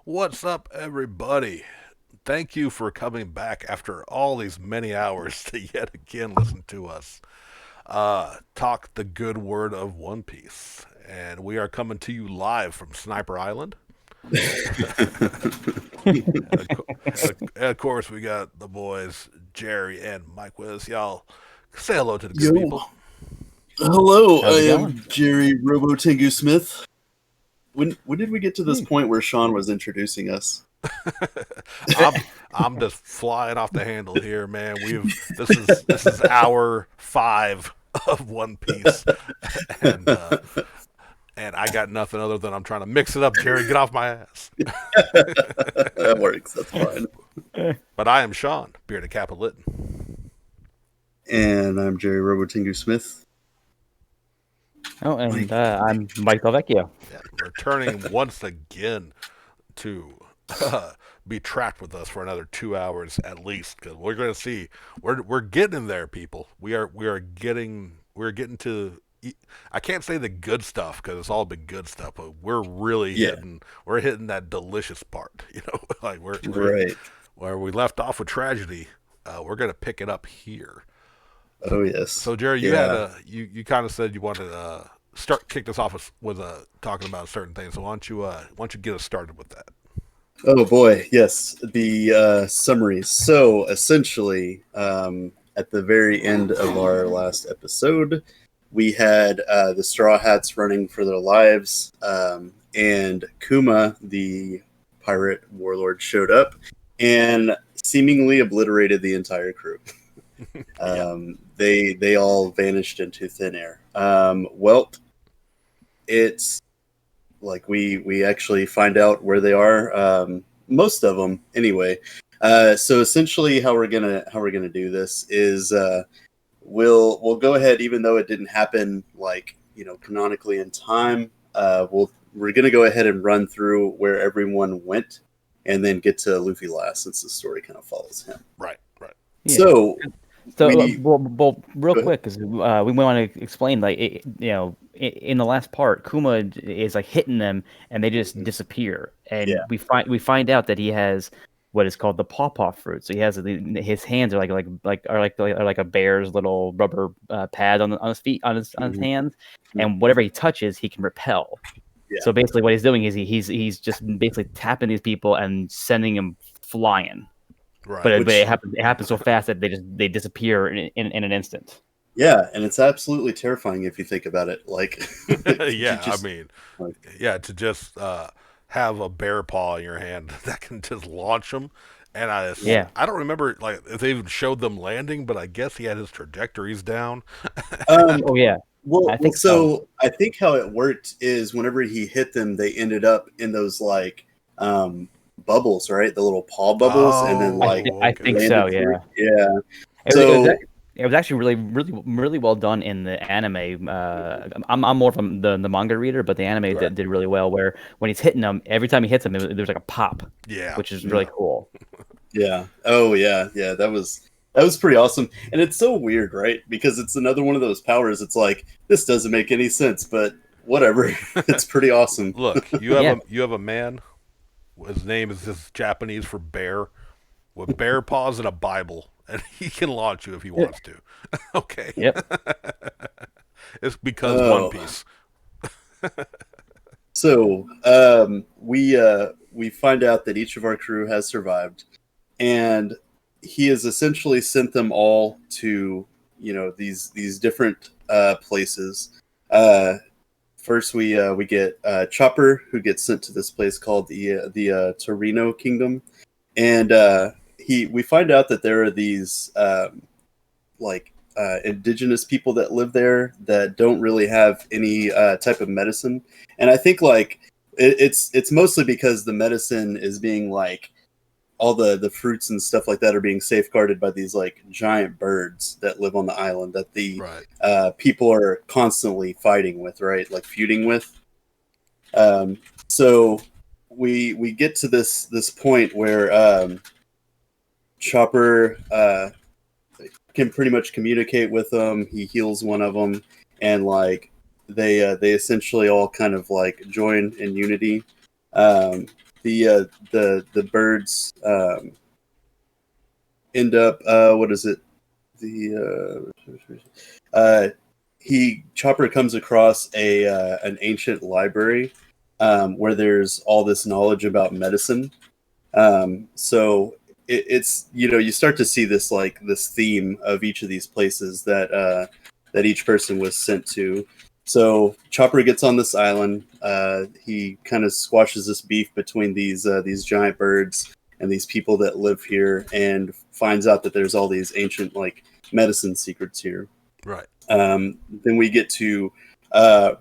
What's up, everybody? Thank you for coming back after all these many hours to yet again listen to us talk the good word of One Piece. And we are coming to you live from Sniper Island. Of course, we got the boys, Jerry and Mike with us. Y'all say hello to the good Yo, people. hello. How's it I am going? Jerry Robo Tengu Smith. When did we get to this Hmm. point where Sean was introducing us? I'm I'm just flying off the handle here, man. This is hour 5 of One Piece, and and I got nothing other than I'm trying to mix it up. Jerry, get off my ass. That works. That's fine. But I am Sean, bearded Capitalitin. And I'm Jerry Robo Tengu Smith. Oh, and Mike, I'm Mike Delvecchio. Yeah, returning once again to be trapped with us for another 2 hours at least, because we're going to see we're getting there, people. We're getting to. I can't say the good stuff because it's all been good stuff, but we're really yeah, hitting that delicious part. Like we're right. where we left off with tragedy. We're going to pick it up here. Oh yes, So Jerry, you had yeah. a you kind of said you wanted to start kick this off with talking about certain things. So why don't you get us started with that? Oh boy, yes. The summaries. So essentially, at the very end of our last episode, we had the Straw Hats running for their lives, and Kuma, the pirate warlord, showed up and seemingly obliterated the entire crew. Yeah. They all vanished into thin air. Well, it's like we actually find out where they are. Most of them, anyway. So essentially, how we're gonna do this is we'll go ahead, even though it didn't happen like canonically in time. We're gonna go ahead and run through where everyone went, and then get to Luffy last, since the story kind of follows him. Right. Right. Yeah. So So, we real go ahead. quick, because we want to explain, like, in the last part, Kuma is like hitting them, and they just Mhm. disappear, and Yeah. we find out that he has what is called the pawpaw fruit. So he has his hands are like a bear's little rubber pad on his feet on his Mhm. hands, Mhm. and whatever he touches, he can repel. Yeah. So basically, what he's doing is he's just basically tapping these people and sending them flying. But Right. it Which happens so fast that they disappear in an instant. Yeah, and it's absolutely terrifying if you think about it. Like, could you Yeah. I just mean, like, yeah. To just have a bear paw in your hand that can just launch them. And yeah. Yeah. I don't remember like if they even showed them landing, but I guess he had his trajectories down. Um, Oh yeah. well, I well, think so. so I think how it worked is whenever he hit them, they ended up in those like bubbles, right? The little paw bubbles, and then like I Okay. think so. landed through. Yeah. Yeah. It was, it was So ac- it was actually really well done in the anime. I'm more from the manga reader, but the anime Right. did really well. Where when he's hitting them, every time he hits them, there's like a pop, Yeah. which is Yeah. really cool. yeah. Oh yeah, yeah. That was pretty awesome, and it's so weird, right? Because it's another one of those powers. It's like this doesn't make any sense, but whatever. It's pretty awesome. Look, Yeah. you have a man. His name is just Japanese for bear, with bear paws and a Bible, and he can launch you if he wants to. Okay, Yep. it's because One Oh. Piece. So we find out that each of our crew has survived, and he has essentially sent them all to these different places. Uh, First, we get Chopper, who gets sent to this place called the Torino Kingdom, and he we find out that there are these like indigenous people that live there that don't really have any type of medicine, and I think like it's mostly because the medicine is being like all the fruits and stuff like that are being safeguarded by these like giant birds that live on the island that the Right. people are constantly fighting with, right? Like feuding with. Um, so we get to this point where Chopper can pretty much communicate with them. He heals one of them, and like they essentially all kind of like join in unity. Um, the birds end up what is it? Chopper comes across an ancient library where there's all this knowledge about medicine. So it's you start to see this this theme of each of these places that each person was sent to. So Chopper gets on this island. He kind of squashes this beef between these giant birds and these people that live here, and finds out that there's all these ancient medicine secrets here. Right. Then we get to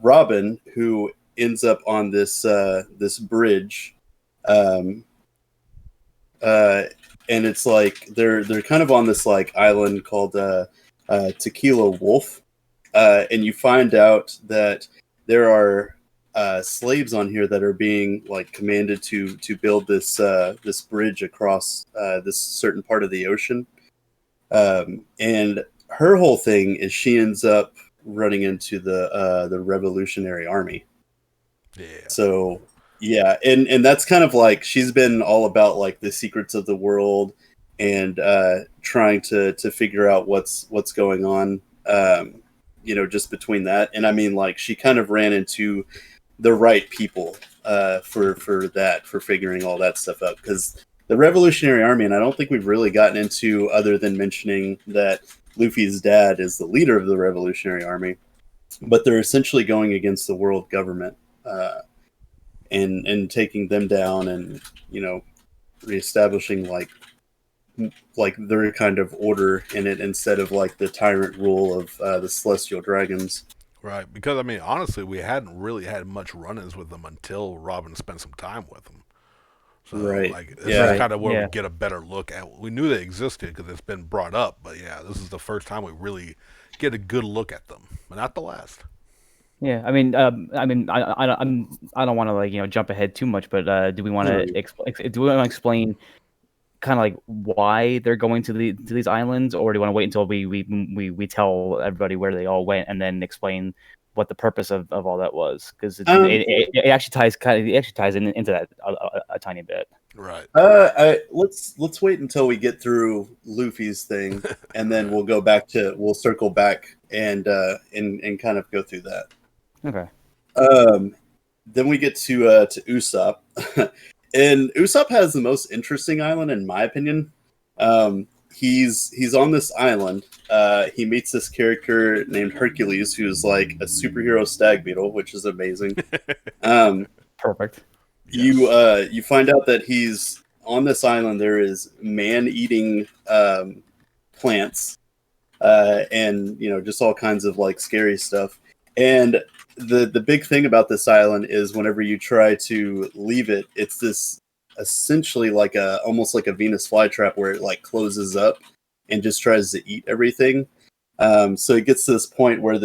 Robin, who ends up on this bridge, and it's like they're kind of on this island called Tequila Wolf, and you find out that there are slaves on here that are being commanded to build this bridge across this certain part of the ocean, and her whole thing is she ends up running into the Revolutionary Army. Yeah. So yeah, and that's kind of she's been all about the secrets of the world and trying to figure out what's going on, just between that. And I mean, she kind of ran into the right people for figuring all that stuff out, because the Revolutionary Army, and I don't think we've really gotten into other than mentioning that Luffy's dad is the leader of the Revolutionary Army, but they're essentially going against the world government and taking them down, and reestablishing their kind of order in it, instead of the tyrant rule of the Celestial Dragons. Right, because I mean, honestly, we hadn't really had much run-ins with them until Robin spent some time with them. So, Right. this Yeah. is kind of where Yeah. we get a better look at. We knew they existed because it's been brought up, but yeah, this is the first time we really get a good look at them, but not the last. Yeah, I mean, I don't want to jump ahead too much, but do we want No. to explain kind of why they're going to these islands, or do you want to wait until we tell everybody where they all went and then explain what the purpose of all that was? Because it actually ties into that a tiny bit. Right. Let's wait until we get through Luffy's thing, and then we'll circle back and kind of go through that. Okay. Then we get to Usopp, and Usopp has the most interesting island in my opinion. He's on this island. He meets this character named Hercules, who's like a superhero stag beetle, which is amazing. Perfect. Yes. You find out that he's on this island. There is man-eating plants, and just all kinds of scary stuff. And the big thing about this island is whenever you try to leave it, it's this essentially almost like a Venus flytrap, where it closes up and just tries to eat everything. So it gets to this point where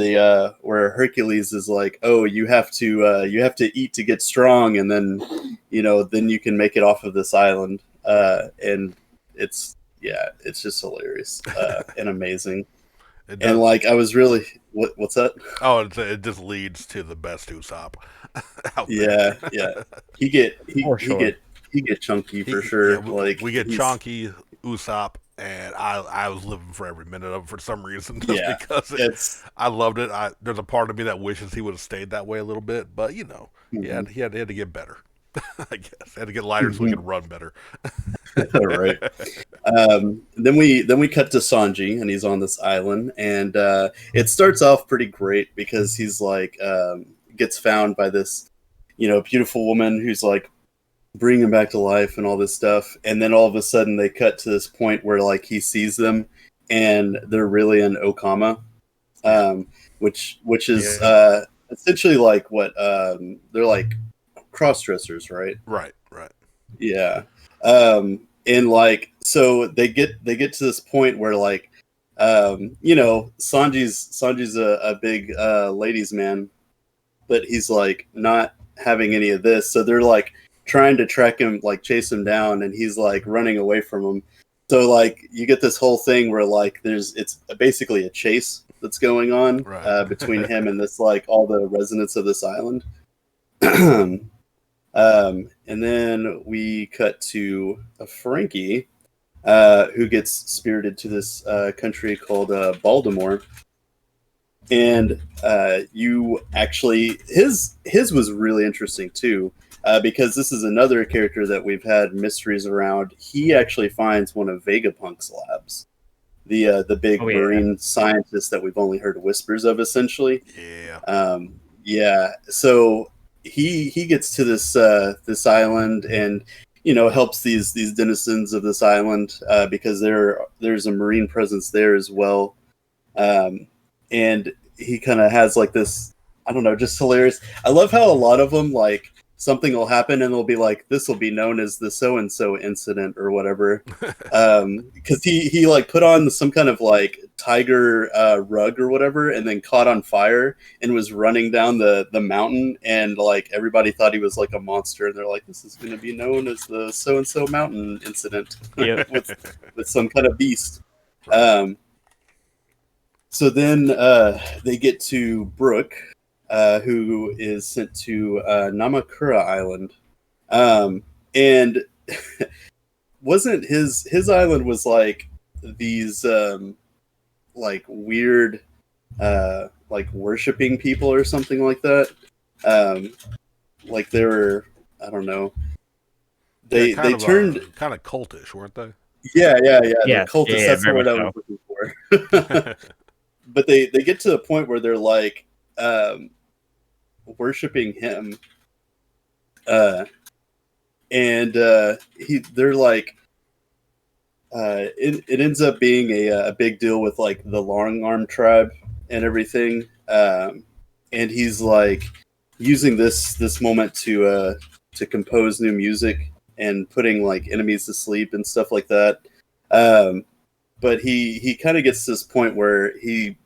where Hercules is like, oh, you have to eat to get strong, and then then you can make it off of this island. And it's just hilarious and amazing. It does. And I was really what's that? Oh, it just leads to the best Usopp out there. Yeah. He get For sure. he get chunky for sure. Yeah, we get he's- Chonky, Usopp, and I was living for every minute of it for some reason, just Yeah, because It's I loved it. There's a part of me that wishes he would have stayed that way a little bit, but he Mhm. had to get better. I guess he had to get lighter so he could run better. right. Then we cut to Sanji, and he's on this island, and it starts off pretty great because he's gets found by this beautiful woman who's bringing him back to life and all this stuff, and then all of a sudden they cut to this point where he sees them, and they're really in Okama, which is essentially what they're cross dressers, right? Right. Yeah. And so they get to this point where Sanji's a big ladies man, but he's not having any of this. So they're trying to track him, chase him down, and he's running away from them. So you get this whole thing where it's basically a chase that's going on Right. between him and this all the residents of this island. And then we cut to Frankie, who gets spirited to this country called Baltimore. And you actually, his was really interesting too, because this is another character that we've had mysteries around. He actually finds one of Vegapunk's labs, the big marine scientist that we've only heard whispers of, essentially. Yeah. So he gets to this island and helps these denizens of this island because there's a marine presence there as well. And he kind of has like this, I don't know, just hilarious. I love how a lot of them, like, something will happen and they'll be like, this will be known as the so-and-so incident or whatever. Because he like put on some kind of like tiger rug or whatever and then caught on fire and was running down the mountain, and like everybody thought he was like a monster, and they're like, this is going to be known as the so-and-so mountain incident. with some kind of beast. So then they get to Brooke, who is sent to Namakura Island. And wasn't his island was like these like weird like worshiping people or something like that. Like they were, I don't know. They turned kind of cultish, weren't they? Yeah. The cultists, that's the word I was looking for. But they get to the point where they're like worshiping him, and they're like it ends up being a big deal with like the Long Arm tribe and everything, and he's like using this moment to compose new music and putting like enemies to sleep and stuff like that. But he kind of gets to this point where he,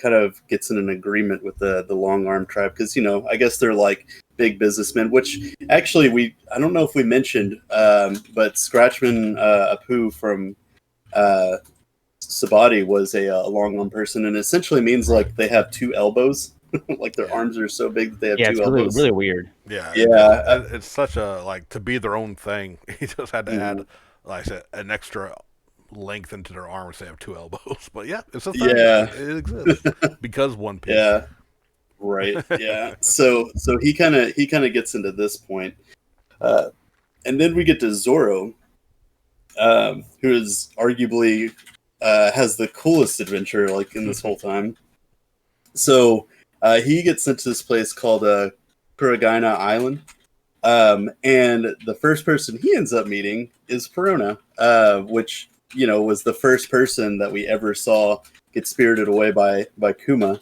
kind of gets in an agreement with the Long Arm tribe because, I guess they're like big businessmen, which actually I don't know if we mentioned, but Scratchman Apu from Sabati was a Long Arm person, and essentially means like they have two elbows. Like their arms are so big that they have two elbows. Really weird. Yeah. It's such a, like, to be their own thing. He just had to add, like I said, an extra length into their arms. They have two elbows. But yeah, it's a thing. Yeah. It exists because One Piece. Yeah. Right. Yeah. So he kind of gets into this point, and then we get to Zoro, who is arguably has the coolest adventure like in this whole time. So he gets sent to this place called Kuragaina Island, and the first person he ends up meeting is Perona, which was the first person that we ever saw get spirited away by Kuma.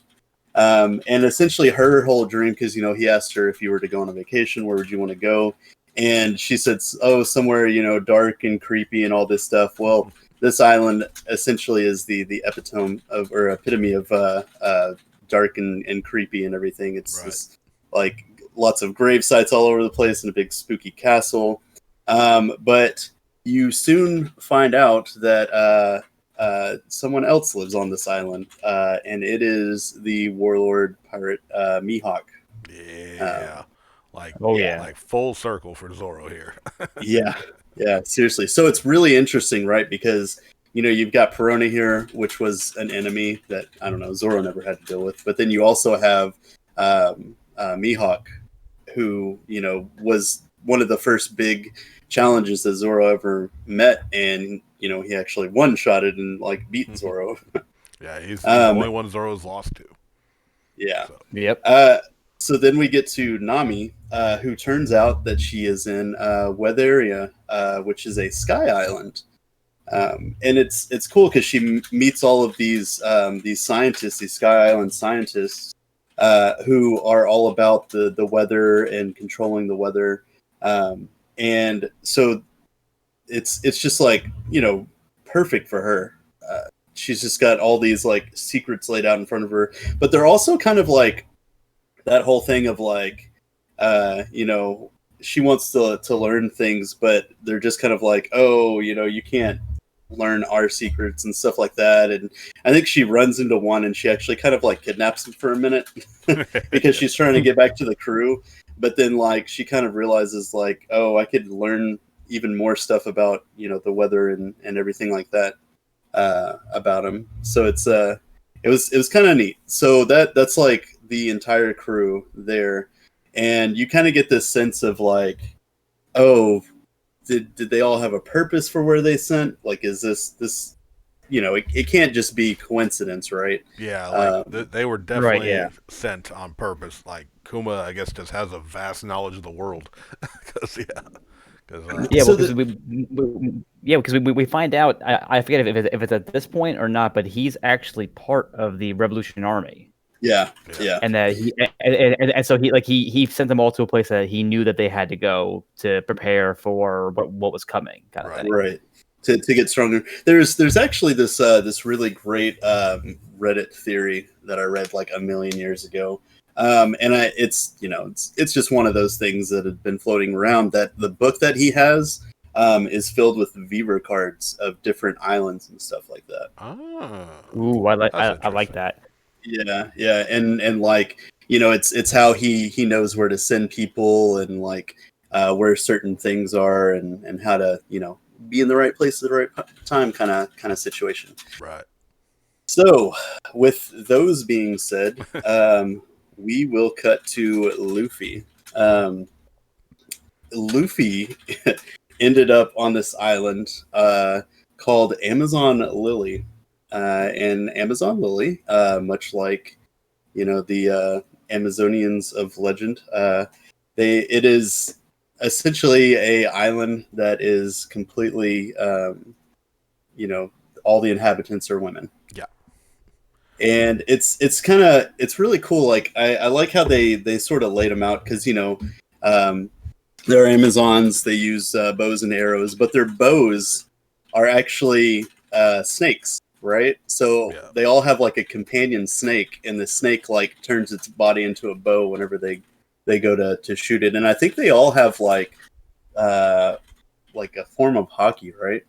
And essentially her whole dream, because he asked her, if you were to go on a vacation, where would you want to go? And she said, somewhere dark and creepy and all this stuff. Well, this island essentially is the epitome of, or epitome of dark and creepy and everything. It's just like lots of grave sites all over the place and a big spooky castle. But you soon find out that someone else lives on this island, and it is the warlord pirate Mihawk. Yeah. Like full circle for Zoro here. Yeah, seriously. So it's really interesting, right? Because you've got Perona here, which was an enemy that, I don't know, Zoro never had to deal with. But then you also have Mihawk, who was one of the first big challenges that Zoro ever met, and he actually one-shotted and like beat Zoro. Yeah, he's the only one Zoro's lost to. Yeah. So. Yep. So then we get to Nami, who turns out that she is in Weatheria, which is a sky island. And it's cool because she meets all of these scientists, these Sky Island scientists, who are all about the weather and controlling the weather. And so it's just like, perfect for her. She's just got all these like secrets laid out in front of her, but they're also kind of like that whole thing of like, she wants to learn things, but they're just kind of like, oh, you can't learn our secrets and stuff like that. And I think she runs into one and she actually kind of like kidnaps him for a minute because she's trying to get back to the crew. but then like she kind of realizes like, oh, I could learn even more stuff about the weather and everything like that about him. So it was kind of neat. So that's like the entire crew there, and you kind of get this sense of like, oh, did they all have a purpose for where they sent? Like, is this it can't just be coincidence, right? Yeah, like they were Right, definitely yeah. sent on purpose. Like Kuma, I guess, just has a vast knowledge of the world. Because because Yeah, So well, because the we find out. I forget if it's at this point or not, but he's actually part of the Revolution Army, yeah, yeah, yeah, and that and so he sent them all to a place that he knew that they had to go to prepare for what was coming, kind of right. thing. right. To get stronger. There's actually this really great Reddit theory that I read like a million years ago. And it's just one of those things that had been floating around, that the book that he has is filled with Viver cards of different islands and stuff like that. Ah, Ooh, that's I like interesting. that. Yeah, yeah, and like it's how he knows where to send people, and like where certain things are, and how to be in the right place at the right time, kind of situation. Right. So, with those being said, we will cut to Luffy. Luffy ended up on this island called Amazon Lily, and Amazon Lily, much like the Amazonians of legend, it is essentially a island that is completely all the inhabitants are women. Yeah. And it's really cool. Like I like how they sort of laid them out, because um, they're Amazons. They use bows and arrows, but their bows are actually snakes, right? So Yeah. they all have like a companion snake, and the snake like turns its body into a bow whenever they go to shoot it. And I think they all have like a form of hockey, right?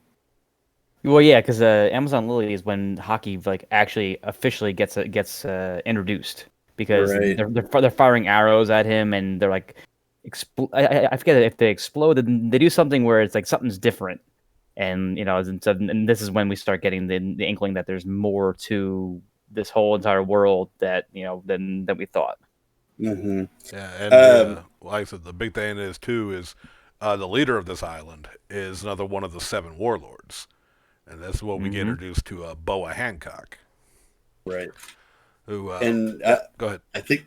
Well, yeah, because Amazon Lily is when hockey like actually officially gets introduced, because Right. they're firing arrows at him, and they're like I forget if they explode. They do something where it's like something's different, and and this is when we start getting the inkling that there's more to this whole entire world that than we thought. Hmm. Yeah, and Um, like I said, the big thing is too is the leader of this island is another one of the seven warlords, and that's what we get Hmm. introduced to Boa Hancock, right. who And yeah, go ahead. I think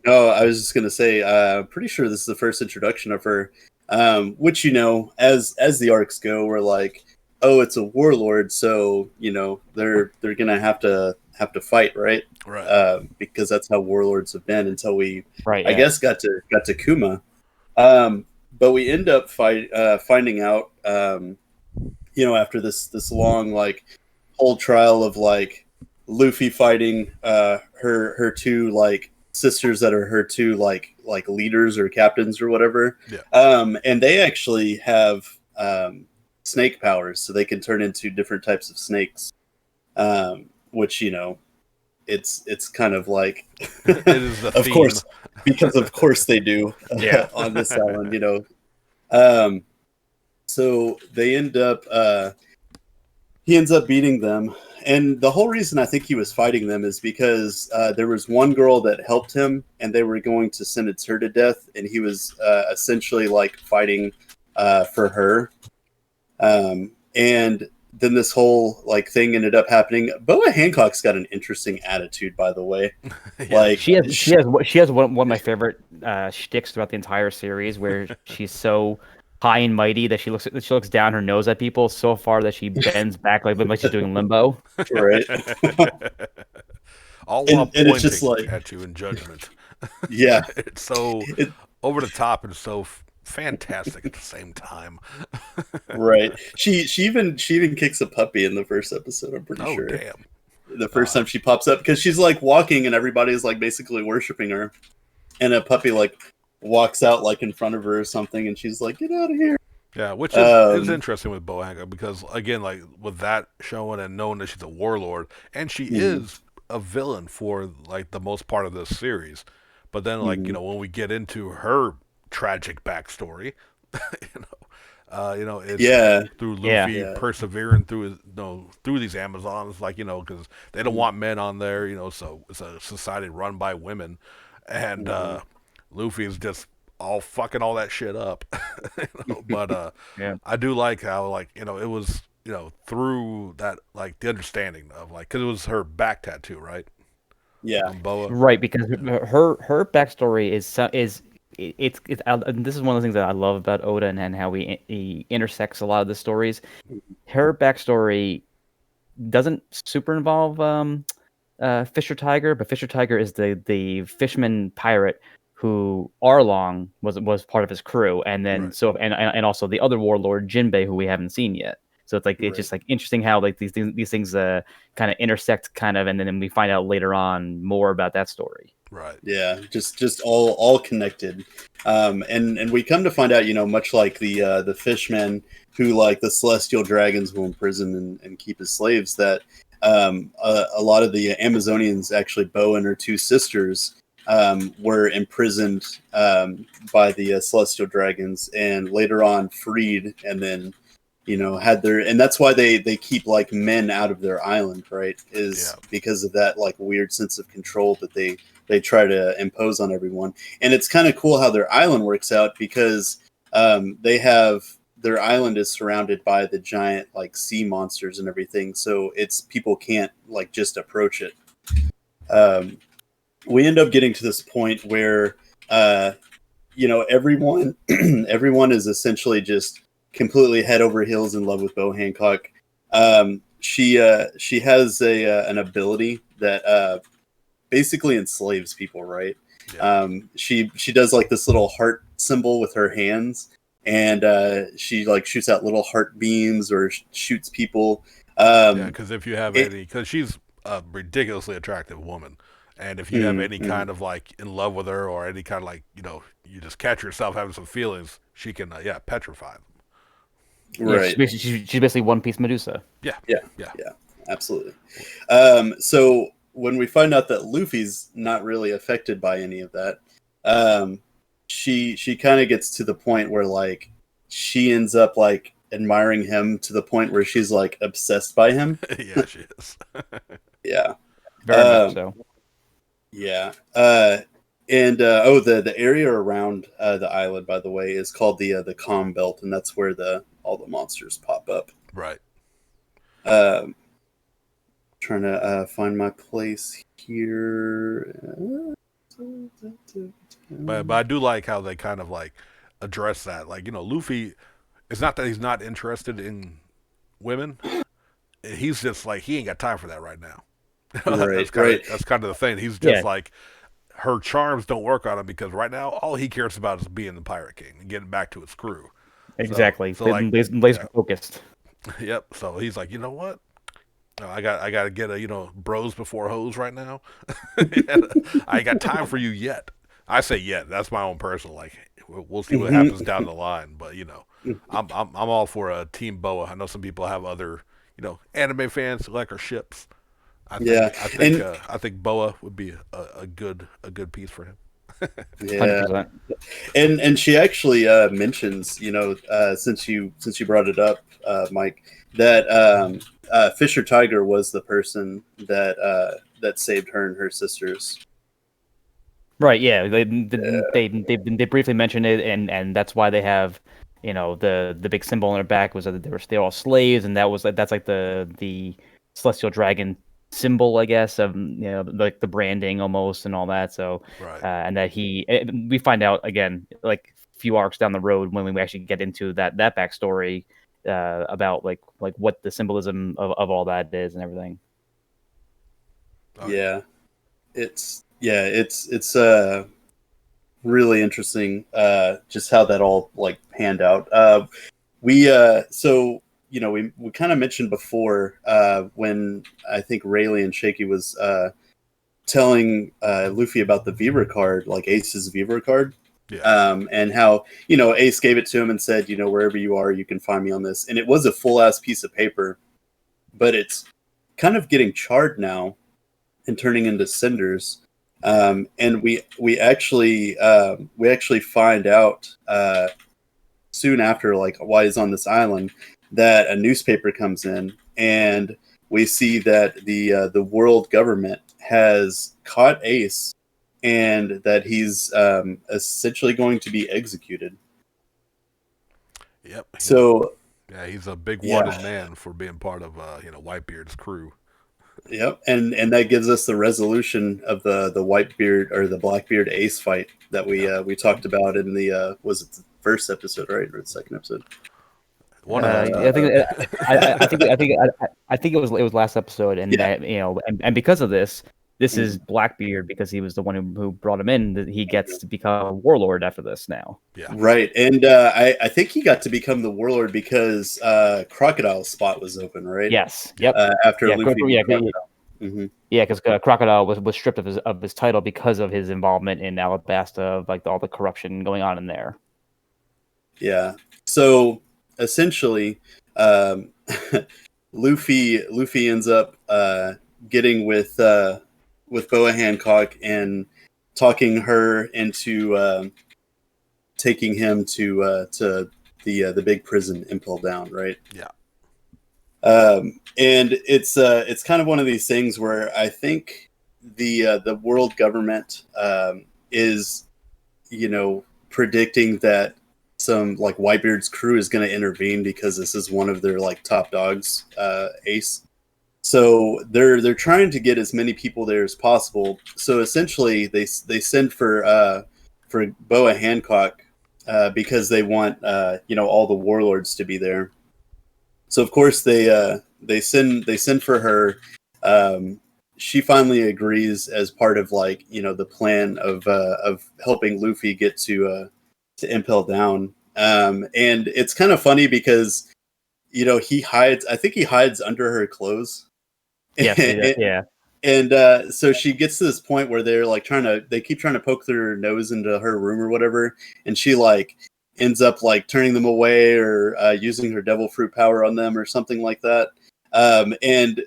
no, I was just gonna say, pretty sure this is the first introduction of her, which as the arcs go, we're like, oh, it's a warlord, so they're gonna have to fight, right? Right. Because that's how warlords have been until we, Right. I Yeah. guess, got to Kuma. But we end up finding out, after this long like whole trial of like Luffy fighting her two like sisters that are her two like leaders or captains or whatever. Yeah. And they actually have snake powers, so they can turn into different types of snakes. Which it's kind of like, It is the of theme. course, because of course they do Yeah. on this island. Um, so they he ends up beating them, and the whole reason I think he was fighting them is because there was one girl that helped him, and they were going to sentence her to death, and he was essentially like fighting for her. And then this whole like thing ended up happening. Boa Hancock's got an interesting attitude, by the way. Yeah. Like She has one of my favorite shticks throughout the entire series, where she's so high and mighty that she looks down her nose at people so far that she bends back like she's doing limbo. right, All while and it's just pointing like, at you in judgment. yeah, It's so it, over the top and so fantastic at the same time. right. She even kicks a puppy in the first episode. I'm pretty Oh sure. damn! The first time she pops up, because she's like walking and everybody's like basically worshiping her, and a puppy like walks out like in front of her or something, and she's like, "Get out of here!" Yeah, which is Um, interesting with Boa Hancock, because again, like with that showing and knowing that she's a warlord and she mhm, is a villain for like the most part of this series, But then, like, when we get into her tragic backstory, you it's Yeah, through Yeah. Luffy Yeah. persevering through through these Amazons, like, because they don't want men on there, so it's a society run by women, and Luffy is just all fucking all that shit up, But Yeah. I do like how, like, it was, through that, like, the understanding of, like, because it was her back tattoo, right? Yeah. From Boa. Right, because her backstory it's and this is one of the things that I love about Oda and how he intersects a lot of the stories. Her backstory doesn't super involve Fisher Tiger, but Fisher Tiger is the fisherman pirate who Arlong was part of his crew, and then Right. so and also the other warlord Jinbei, who we haven't seen yet. So it's like it's just like interesting how like these things kind of intersect, kind of, and then we find out later on more about that story. Right. Yeah, just all connected, and we come to find out, much like the fishmen who, like, the celestial dragons will imprison and keep as slaves, that a lot of the Amazonians, actually Boa and her two sisters, were imprisoned by the celestial dragons, and later on freed, and then had their, and that's why they keep, like, men out of their island, right? Is because of that, like, weird sense of control that they try to impose on everyone. And it's kind of cool how their island works out, because they have, their island is surrounded by the giant, like, sea monsters and everything, so it's, people can't, like, just approach it. We end up getting to this point where everyone everyone is essentially just completely head over heels in love with Bo Hancock. She has an ability that basically enslaves people, right? Yeah. She does, like, this little heart symbol with her hands, and she, like, shoots out little heart beams or shoots people. Yeah, because if you have because she's a ridiculously attractive woman, and if you have any kind of, like, in love with her, or any kind of, like, you just catch yourself having some feelings, she can petrify them. Right. Yeah, she's basically One Piece Medusa. Yeah, absolutely. So when we find out that Luffy's not really affected by any of that, she kind of gets to the point where, like, she ends up, like, admiring him to the point where she's, like, obsessed by him. Yeah, she is. Yeah, very much so. Yeah, the area around the island, by the way, is called the Calm Belt, and that's where all the monsters pop up. Right. Trying to find my place here. But I do like how they kind of, like, address that. Like, Luffy, it's not that he's not interested in women. He's just like, he ain't got time for that right now. That's kind of the thing. He's just like, her charms don't work on him, because right now all he cares about is being the Pirate King and getting back to his crew. Exactly. So like, laser focused. Yep. So he's like, you know what? I got to get bros before hoes right now. I ain't got time for you yet. I say yet. That's my own personal, like, we'll see what happens down the line. But I'm all for a Team Boa. I know some people have other anime fans who like her ships. I think Boa would be a good piece for him. Yeah, 100%. and she actually mentions, since you brought it up, Mike, that Fisher Tiger was the person that saved her and her sisters. Right. Yeah. They briefly mentioned it, and that's why they have the big symbol on their back was that they're all slaves, and that's like the celestial dragon symbol, I guess, of like the branding almost and all that. So Right. and that we find out again, like, a few arcs down the road when we actually get into that backstory about like what the symbolism of all that is and everything. Yeah, it's really interesting, just how that all, like, panned out. We kind of mentioned before, when I think Rayleigh and Shaky was telling Luffy about the Vivre card, like Ace's Vivre card. Yeah. And how, Ace gave it to him and said, wherever you are, you can find me on this. And it was a full ass piece of paper, but it's kind of getting charred now and turning into cinders. And we actually find out soon after, like, while he's on this island, that a newspaper comes in, and we see that the world government has caught Ace, and that he's essentially going to be executed. Yep. So He's a big yeah, wanted man for being part of Whitebeard's crew. yep, and that gives us the resolution of the Whitebeard or the Blackbeard Ace fight that we talked about in the was it the first episode, right, or the second episode? One of those. I think I think it was last episode, and Yeah. that and because of this is Blackbeard, because he was the one who brought him in. That he gets to become a warlord after this now. Yeah. Right, and I think he got to become the warlord because Crocodile's spot was open, right? Yes. Yep. After Yeah. Luffy. Yeah. Mm-hmm. Yeah, because Crocodile was stripped of his title because of his involvement in Alabasta, of like all the corruption going on in there. Yeah. So essentially, Luffy ends up getting with Boa Hancock and talking her into taking him to the big prison Impel Down, right? Yeah. And it's kind of one of these things where I think the world government is, predicting that some, like, Whitebeard's crew is going to intervene because this is one of their, like, top dogs, Ace. So they're trying to get as many people there as possible. So essentially, they send for Boa Hancock because they want all the warlords to be there. So of course they send for her. She finally agrees as part of, like, the plan of helping Luffy get to Impel Down. And it's kind of funny because he hides. I think he hides under her clothes. Yes, yeah. And so she gets to this point where they're like they keep trying to poke their nose into her room or whatever, and she, like, ends up, like, turning them away or using her devil fruit power on them or something like that. And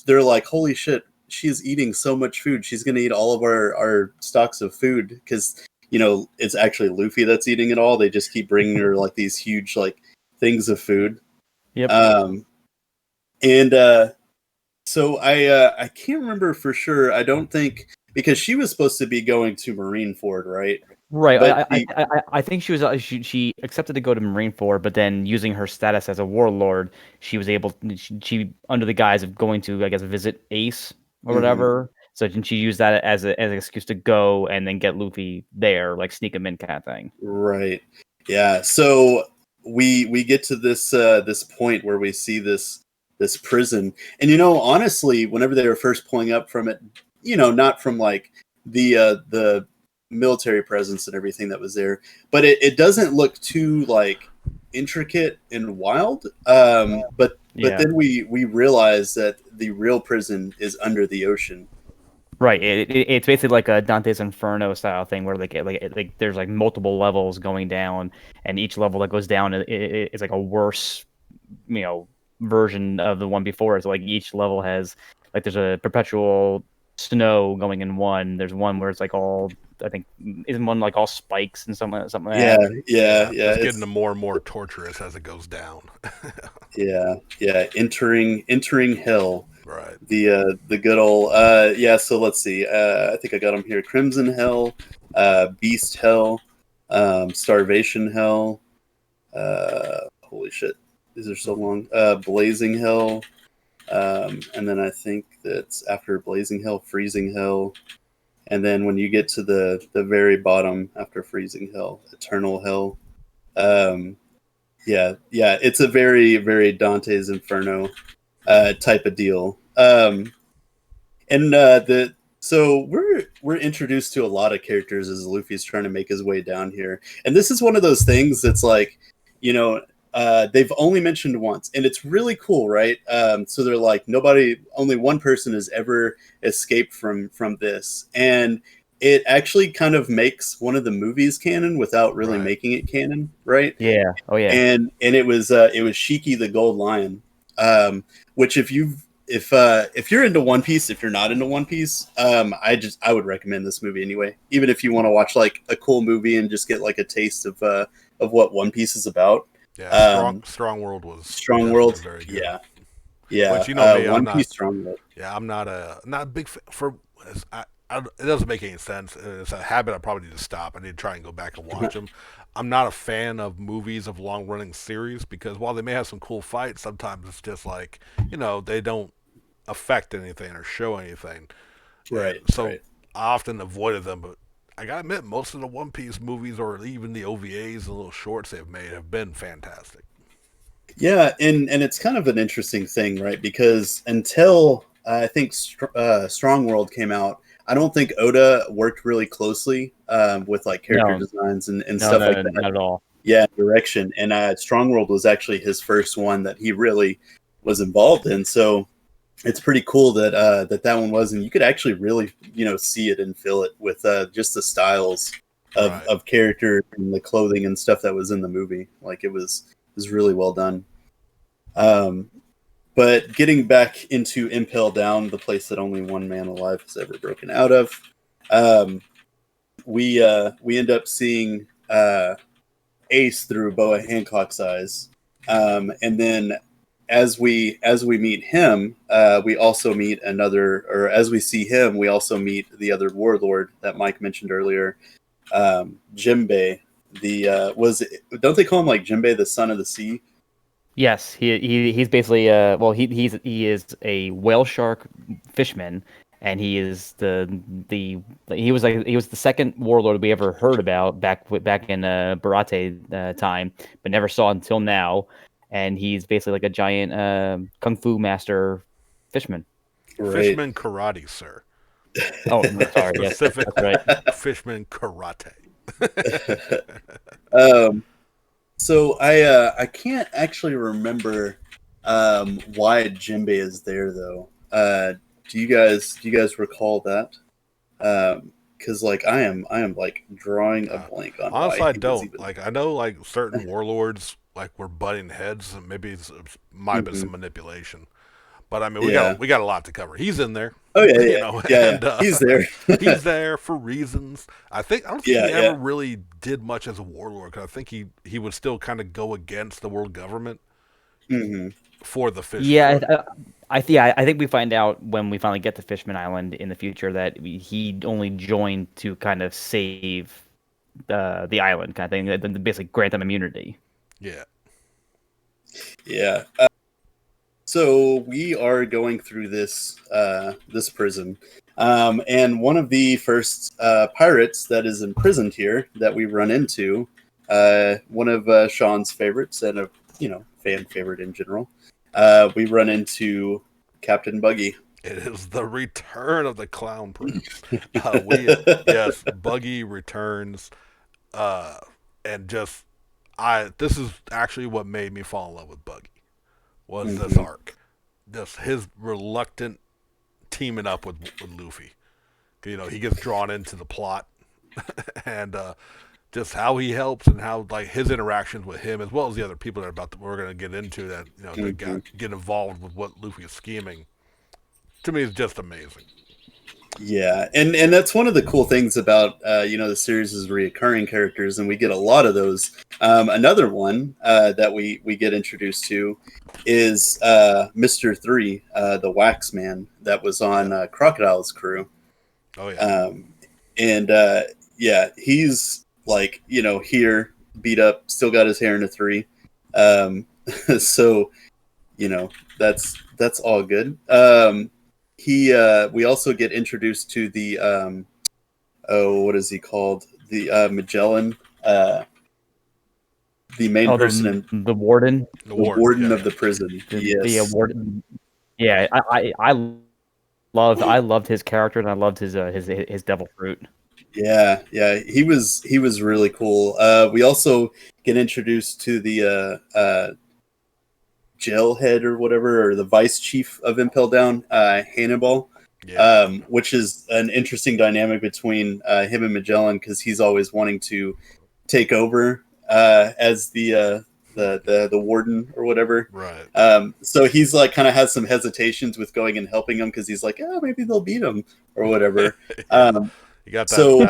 they're like, holy shit, she's eating so much food. She's going to eat all of our stocks of food, because, it's actually Luffy that's eating it all. They just keep bringing her, like, these huge, like, things of food. Yep. So I can't remember for sure. I don't think, because she was supposed to be going to Marineford, right? Right. But I think she accepted to go to Marineford, but then using her status as a warlord, she was able she under the guise of going to, I guess, visit Ace or whatever. So she used that as an excuse to go and then get Luffy there, like sneak him in kind of thing. Right. Yeah. So we get to this this point where we see this prison, and honestly, whenever they were first pulling up from it, not from, like, the military presence and everything that was there, but it doesn't look too, like, intricate and wild. But then we realize that the real prison is under the ocean. Right. It's basically like a Dante's Inferno style thing where like there's, like, multiple levels going down, and each level that goes down is like a worse, version of the one before. So, like, each level has, like, there's a perpetual snow going in one. There's one where it's like all, I think, isn't one like all spikes and something like that? Yeah. It's getting more and more torturous as it goes down. Yeah. Entering hell. Right. The good old so let's see. I think I got them here. Crimson Hell, Beast Hell, Starvation Hell. Holy shit, these are so long. Blazing Hell, and then I think that's after Blazing Hell, Freezing Hell, and then when you get to the very bottom after Freezing Hell, Eternal Hell. It's a very, very Dante's Inferno type of deal. So we're introduced to a lot of characters as Luffy's trying to make his way down here, and this is one of those things that's like, they've only mentioned once, and it's really cool, right? So they're like, only one person has ever escaped from this, and it actually kind of makes one of the movies canon without really making it canon, right? Yeah. Oh yeah. And it was Shiki the Gold Lion, which if you've if you're into One Piece, if you're not into One Piece, I would recommend this movie anyway. Even if you want to watch like a cool movie and just get like a taste of what One Piece is about. Yeah, Strong World was Strong World. very good. Yeah. But you know me, One Piece Strong World. Yeah, I'm not a big fan for. It doesn't make any sense. It's a habit I probably need to stop. I need to try and go back and watch them. I'm not a fan of movies of long running series because while they may have some cool fights, sometimes it's just like they don't affect anything or show anything. Right. So right. I often avoided them, but I gotta admit, most of the One Piece movies or even the OVAs and little shorts they've made have been fantastic. Yeah, and it's kind of an interesting thing, right? Because until I think Strong World came out, I don't think Oda worked really closely with like character designs and stuff like that. Not at all. Yeah, direction. And Strong World was actually his first one that he really was involved in. So it's pretty cool that that one was, and you could actually really see it and feel it with just the styles of character and the clothing and stuff that was in the movie. Like it was really well done. But getting back into Impel Down, the place that only one man alive has ever broken out of, we end up seeing Ace through Boa Hancock's eyes, and then as we meet him, we also meet another, or as we see him, we also meet the other warlord that Mike mentioned earlier, Jimbei. Don't they call him like Jimbei, the son of the sea? Yes, he's basically he is a whale shark fishman, and he is he was the second warlord we ever heard about back in Barate time, but never saw until now, and he's basically like a giant kung fu master fishman. Right. Fishman karate, sir. Oh, sorry, yes, Specific that's right. Fishman karate. So I can't actually remember why Jimbei is there though. Do you guys recall that? Because like I am like drawing a blank on. Honestly, why I don't. Like I know like certain warlords like were butting heads, and maybe it might have been some manipulation. But I mean, we got a lot to cover. He's in there. Oh yeah, he's there. He's there for reasons. I don't think he ever really did much as a warlord. Cause I think he would still kind of go against the world government for the fish. Yeah, I think we find out when we finally get to Fishman Island in the future that he only joined to kind of save the island kind of thing, basically grant them immunity. Yeah. Yeah. So we are going through this prison, and one of the first pirates that is imprisoned here that we run into, one of Sean's favorites and a fan favorite in general, we run into Captain Buggy. It is the return of the Clown Prince. Yes, Buggy returns, and this is actually what made me fall in love with Buggy. Was this arc, just his reluctant teaming up with Luffy. He gets drawn into the plot, and just how he helps and how like his interactions with him, as well as the other people that we're going to get into that that get involved with what Luffy is scheming. To me, is just amazing. Yeah, and that's one of the cool things about the series is reoccurring characters, and we get a lot of those. Another one that we get introduced to is Mr. 3, the Wax Man that was on Crocodile's crew. Oh yeah. He's like here beat up, still got his hair in a 3. So that's all good. We also get introduced to the what is he called? The Magellan, the main person, the warden, the warden of the prison. The warden. Yeah, I loved his character, and I loved his devil fruit. Yeah, he was really cool. We also get introduced to the jail head or whatever, or the vice chief of Impel Down, Hannibal, which is an interesting dynamic between him and Magellan, because he's always wanting to take over as the the warden or whatever. Right. So he's like kind of has some hesitations with going and helping them because he's like, oh, maybe they'll beat him or whatever. Yeah. Um, You got so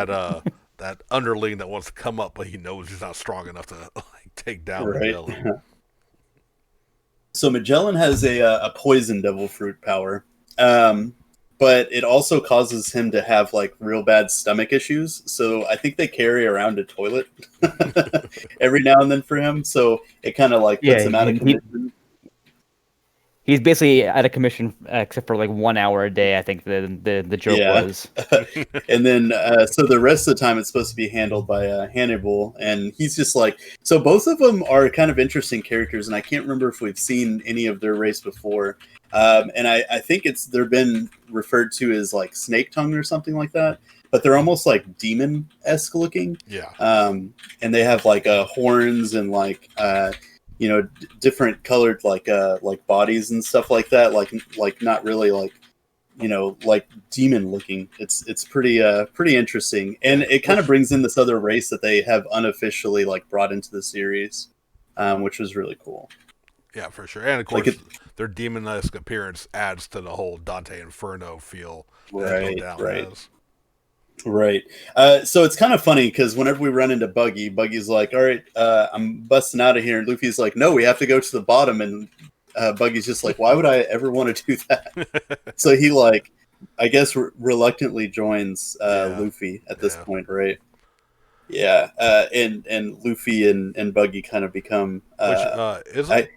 that underling that wants to come up, but he knows he's not strong enough to like take down right. Magellan. So Magellan has a poison devil fruit power, but it also causes him to have like real bad stomach issues. So I think they carry around a toilet every now and then for him. So it kind of like puts Yeah, him out of commission. he's basically out of commission except for like 1 hour a day. I think the joke Yeah. was. And then so the rest of the time it's supposed to be handled by Hannibal, and he's just like, so both of them are kind of interesting characters, and I can't remember if we've seen any of their race before. And I think they're been referred to as like snake tongue or something like that, but they're almost like demon-esque looking. Yeah. And they have like horns and like different colored like bodies and stuff like that, like not really like like demon looking. It's pretty interesting, and it kind of brings in this other race that they have unofficially like brought into the series, which was really cool. Yeah, for sure. And of course, Like their demon-esque appearance adds to the whole Dante Inferno feel that Right, Go Down right. has. Right. So it's kind of funny because whenever we run into Buggy, Buggy's like, all right, I'm busting out of here. And Luffy's like, no, we have to go to the bottom. And Buggy's just like, why would I ever want to do that? So he like, I guess reluctantly joins Luffy at this point, right? Yeah. And Luffy and Buggy kind of become... Is it?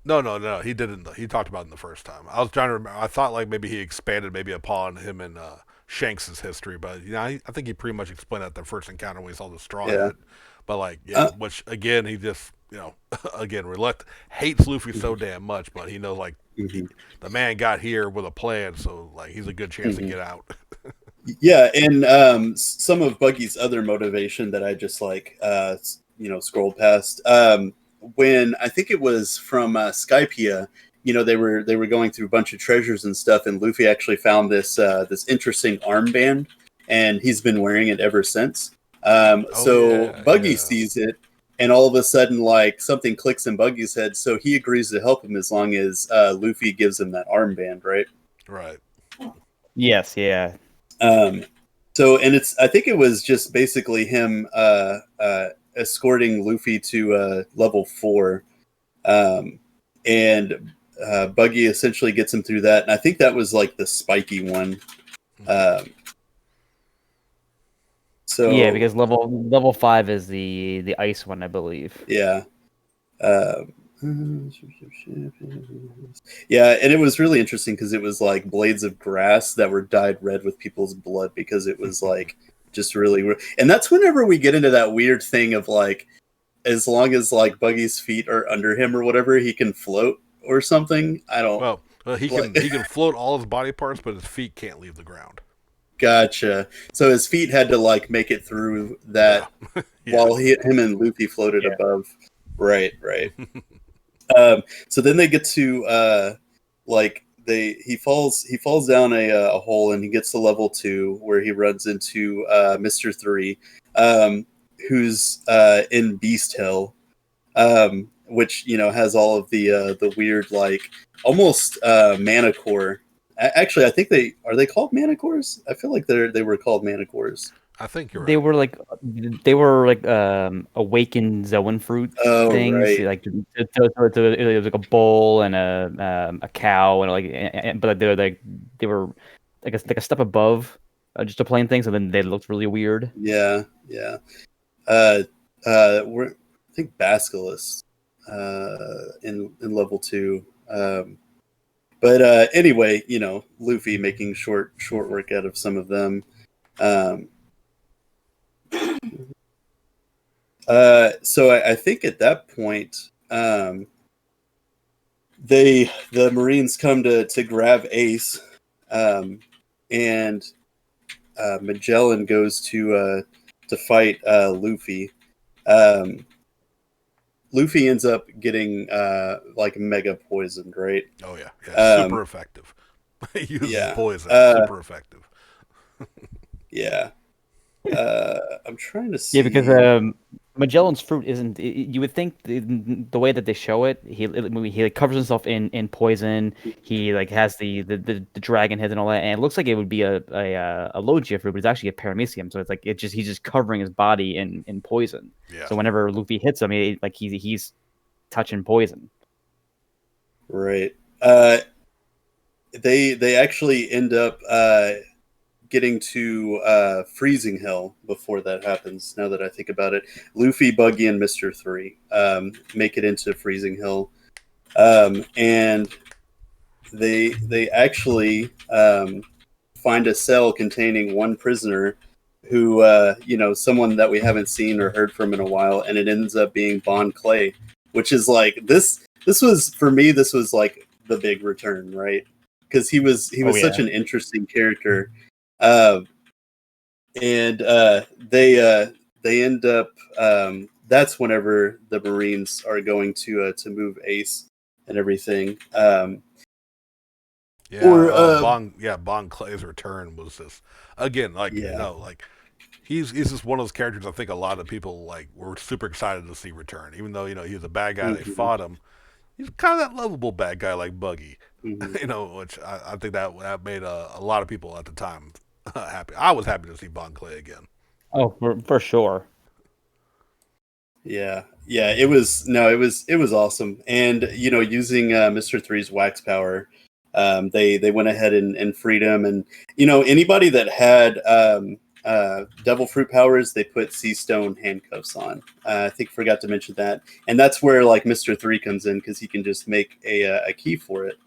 No. He didn't. He talked about it in the first time. I was trying to remember. I thought like maybe he expanded maybe upon him and Shanks' history, but I think he pretty much explained that the first encounter when he saw the straw. Yeah. But like, which again, he just again hates Luffy so damn much, but he knows like the man got here with a plan, so like he's a good chance to get out. Yeah, and some of Buggy's other motivation that I just like scrolled past. When I think it was from Skypiea, they were going through a bunch of treasures and stuff, and Luffy actually found this interesting armband, and he's been wearing it ever since. Buggy sees it, and all of a sudden, like something clicks in Buggy's head, so he agrees to help him as long as Luffy gives him that armband, right? Right. Yes, yeah. I think it was just basically him escorting Luffy to level 4, and Buggy essentially gets him through that, and I think that was like the spiky one. Yeah, because level 5 is the ice one, I believe. Yeah. Yeah, and it was really interesting because it was like blades of grass that were dyed red with people's blood because it was like just really weird. And that's whenever we get into that weird thing of like, as long as like Buggy's feet are under him or whatever, he can float or something. I don't. Well, he can float all his body parts, but his feet can't leave the ground. Gotcha. So his feet had to like make it through that while him and Luffy floated above. Right. So then they get to he falls down a hole, and he gets to level 2 where he runs into Mr. 3, who's in Beast Hill, which has all of the weird like almost Manticore. Actually, I think they called Manticores. I feel like they were called Manticores. I think you're right. They were like awakened Zoan fruit things. Right. Like it was like a bull and a cow, and but they were like a step above just a plain thing. So then they looked really weird. Yeah. I think Basculus in level 2. But anyway, Luffy making short work out of some of them. So I think at that point, the Marines come to grab Ace, and Magellan goes to fight Luffy. Luffy ends up getting like mega poisoned, right? Oh yeah, super effective. He uses poison, super effective. Yeah. I'm trying to see. Yeah, because Magellan's fruit isn't. You would think the way that they show it, he like, covers himself in poison. He like has the dragon heads and all that, and it looks like it would be a Logia fruit, but it's actually a paramecium. So it's like he's just covering his body in poison. Yeah. So whenever Luffy hits him, he's touching poison. Right. They actually end up getting to Freezing Hill before that happens. Now that I think about it, Luffy, Buggy, and Mr. 3 make it into Freezing Hill, and they actually find a cell containing one prisoner who someone that we haven't seen or heard from in a while, and it ends up being Bon Clay, which is like this was for me, this was like the big return, right? Because he was such an interesting character. And they end up that's whenever the Marines are going to move Ace and everything. Bon Clay's return was this again, like he's just one of those characters I think a lot of people like were super excited to see return, even though he was a bad guy. They fought him. He's kind of that lovable bad guy like Buggy, which I think that made a lot of people at the time happy. I was happy to see Bon Clay again. Oh, for sure. Yeah, it was awesome, and using Mr. 3's wax power, they went ahead and freed him, and anybody that had devil fruit powers, they put sea stone handcuffs on. I think forgot to mention that, and that's where like Mr. 3 comes in because he can just make a key for it.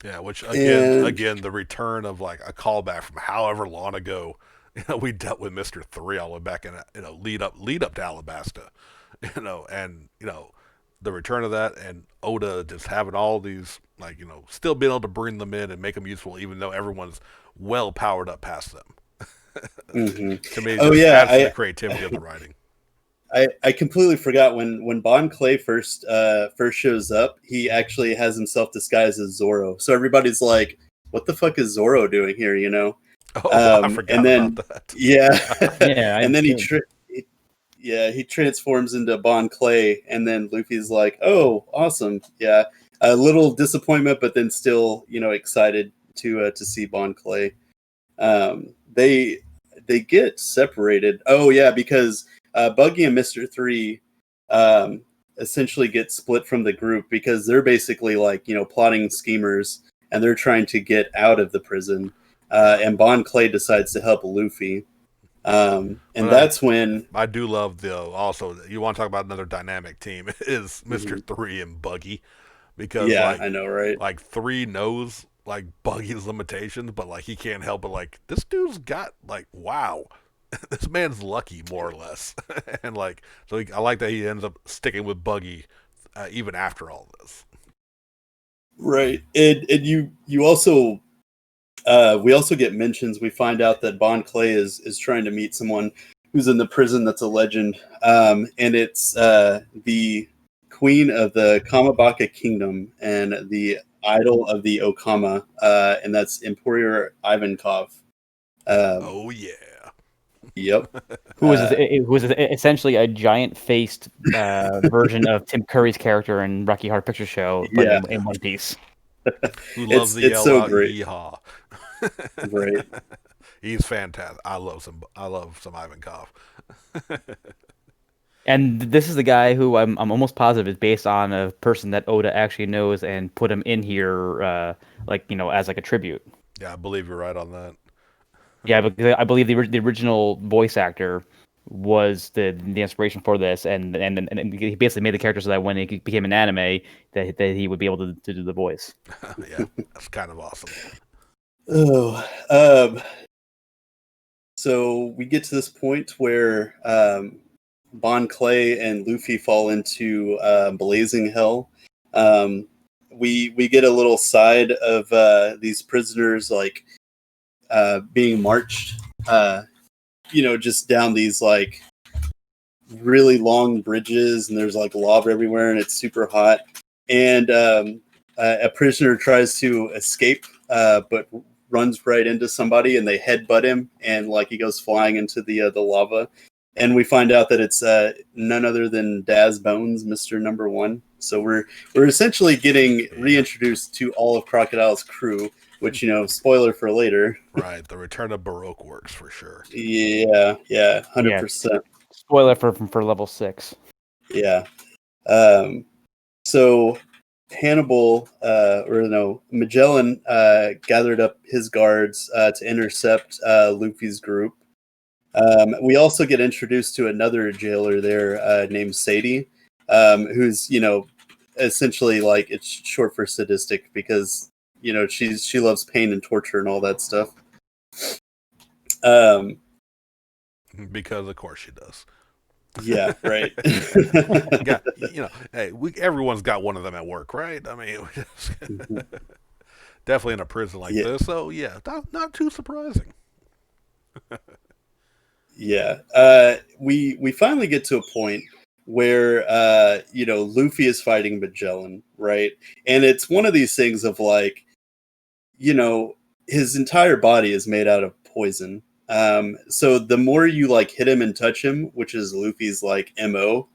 Yeah, which again, the return of like a callback from however long ago, we dealt with Mr. 3 all the way back in lead up to Alabasta, and the return of that, and Oda just having all these like still being able to bring them in and make them useful, even though everyone's well powered up past them. To me, adds to the creativity of the writing. I completely forgot when Bon Clay first shows up, he actually has himself disguised as Zoro. So everybody's like, "What the fuck is Zoro doing here?" I forgot about that. Yeah, and then he transforms into Bon Clay, and then Luffy's like, "Oh, awesome, yeah." A little disappointment, but then still, excited to see Bon Clay. They get separated. Oh yeah, because Buggy and Mr. 3 essentially get split from the group because they're basically like, plotting schemers, and they're trying to get out of the prison. And Bon Clay decides to help Luffy. And that's when I do love also, you want to talk about another dynamic team is Mr. 3 and Buggy, because I know, right? Like 3 knows like Buggy's limitations, but like he can't help it. Like this dude's got like, wow, this man's lucky more or less. And like, so I like that he ends up sticking with Buggy even after all this. Right. And you also we also get mentions. We find out that Bon Clay is trying to meet someone who's in the prison that's a legend, and it's the queen of the Kamabaka Kingdom and the idol of the Okama, and that's Emperor Ivankov. Oh yeah. Yep. Who was essentially a giant-faced version of Tim Curry's character in Rocky Horror Picture Show, but in One Piece. Who loves the yell out yeehaw. Right. He's fantastic. I love some Ivankov. And this is the guy who I'm almost positive is based on a person that Oda actually knows and put him in here, as like a tribute. Yeah, I believe you're right on that. Yeah, but I believe the original voice actor was the inspiration for this, and he basically made the character so that when it became an anime, that he would be able to do the voice. Yeah, that's kind of awesome. So we get to this point where Bon Clay and Luffy fall into Blazing Hell. We get a little side of these prisoners like being marched, just down these like really long bridges, and there's like lava everywhere, and it's super hot. And a prisoner tries to escape, but runs right into somebody and they headbutt him, and like he goes flying into the lava. And we find out that it's none other than Daz Bones, Mr. Number One. So we're essentially getting reintroduced to all of Crocodile's crew, which, you know, spoiler for later. Right, the return of Baroque works for sure. Yeah, 100%. Spoiler for level 6. Yeah. So Hannibal, Magellan gathered up his guards to intercept Luffy's group. We also get introduced to another jailer there named Sadie, who's, you know, essentially like it's short for sadistic because, you know, she loves pain and torture and all that stuff. Because of course she does. Yeah, right. You know, hey, everyone's got one of them at work, right? I mean, definitely in a prison like this. So yeah, not too surprising. Yeah. We finally get to a point where you know, Luffy is fighting Magellan, right? And it's one of these things of like, you know, his entire body is made out of poison. So the more you like hit him and touch him, which is Luffy's like MO,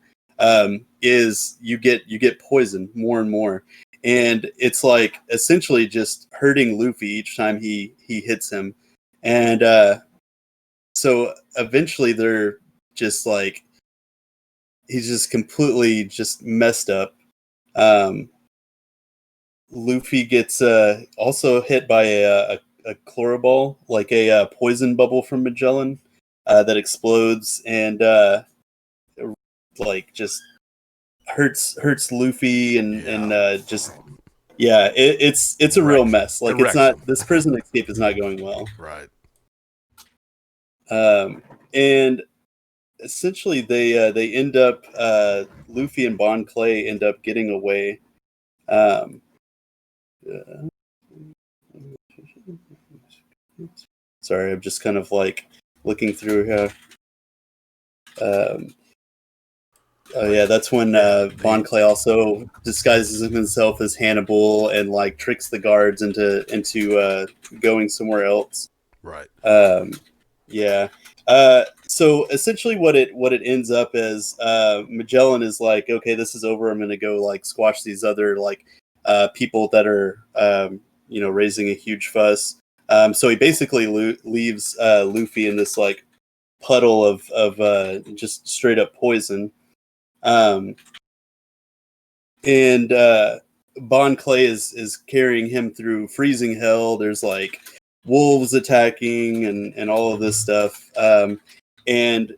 is you get poison more and more. And it's like essentially just hurting Luffy each time he hits him. And so eventually they're just like, he's just completely just messed up. Luffy gets also hit by a chloroball, like a poison bubble from Magellan that explodes and like just hurts Luffy and just it's a real mess. Like it's not, this prison escape is not going well. Right. And essentially they end up Luffy and Bon Clay end up getting away. Sorry, I'm just kind of like looking through here. Oh yeah, that's when Bon Clay also disguises himself as Hannibal and like tricks the guards into going somewhere else. Right. Yeah. So essentially, what it ends up as, Magellan is like, okay, this is over. I'm gonna go like squash these other like people that are you know, raising a huge fuss. So he basically leaves Luffy in this like puddle of just straight up poison. And Bon Clay is carrying him through freezing hell. There's like wolves attacking and all of this stuff. And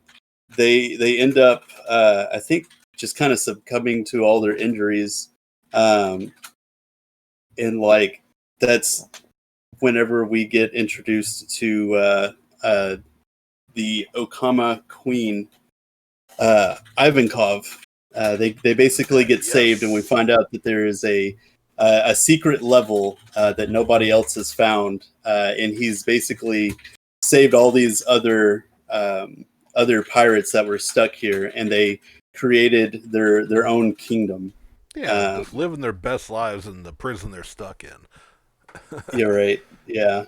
they end up, I think, just kind of succumbing to all their injuries. And like that's whenever we get introduced to the Okama Queen, Ivankov. They basically get saved, and we find out that there is a secret level that nobody else has found, and he's basically saved all these other pirates that were stuck here, and they created their own kingdom. Yeah, just living their best lives in the prison they're stuck in. You're right. Yeah.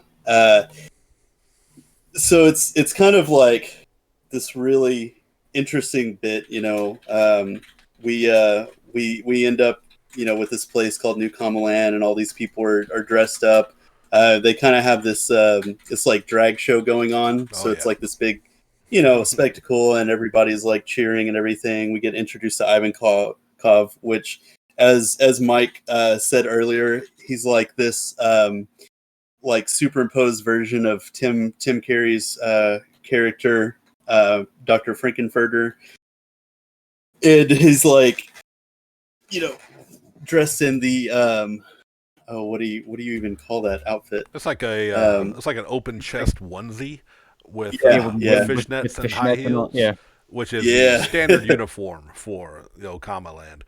So it's kind of like this really interesting bit, you know. We end up, you know, with this place called New Kamaland, and all these people are dressed up. They kind of have this this like drag show going on, so it's like this big, you know, spectacle, and everybody's like cheering and everything. We get introduced to Ivankov, which, as Mike said earlier, he's like this like superimposed version of Tim Curry's character, Dr. Frankenfurter. And he's like, you know, dressed in the what do you even call that outfit? It's like it's like an open chest onesie with fishnets and high heels. Which is the standard uniform for, you know, Okama Land.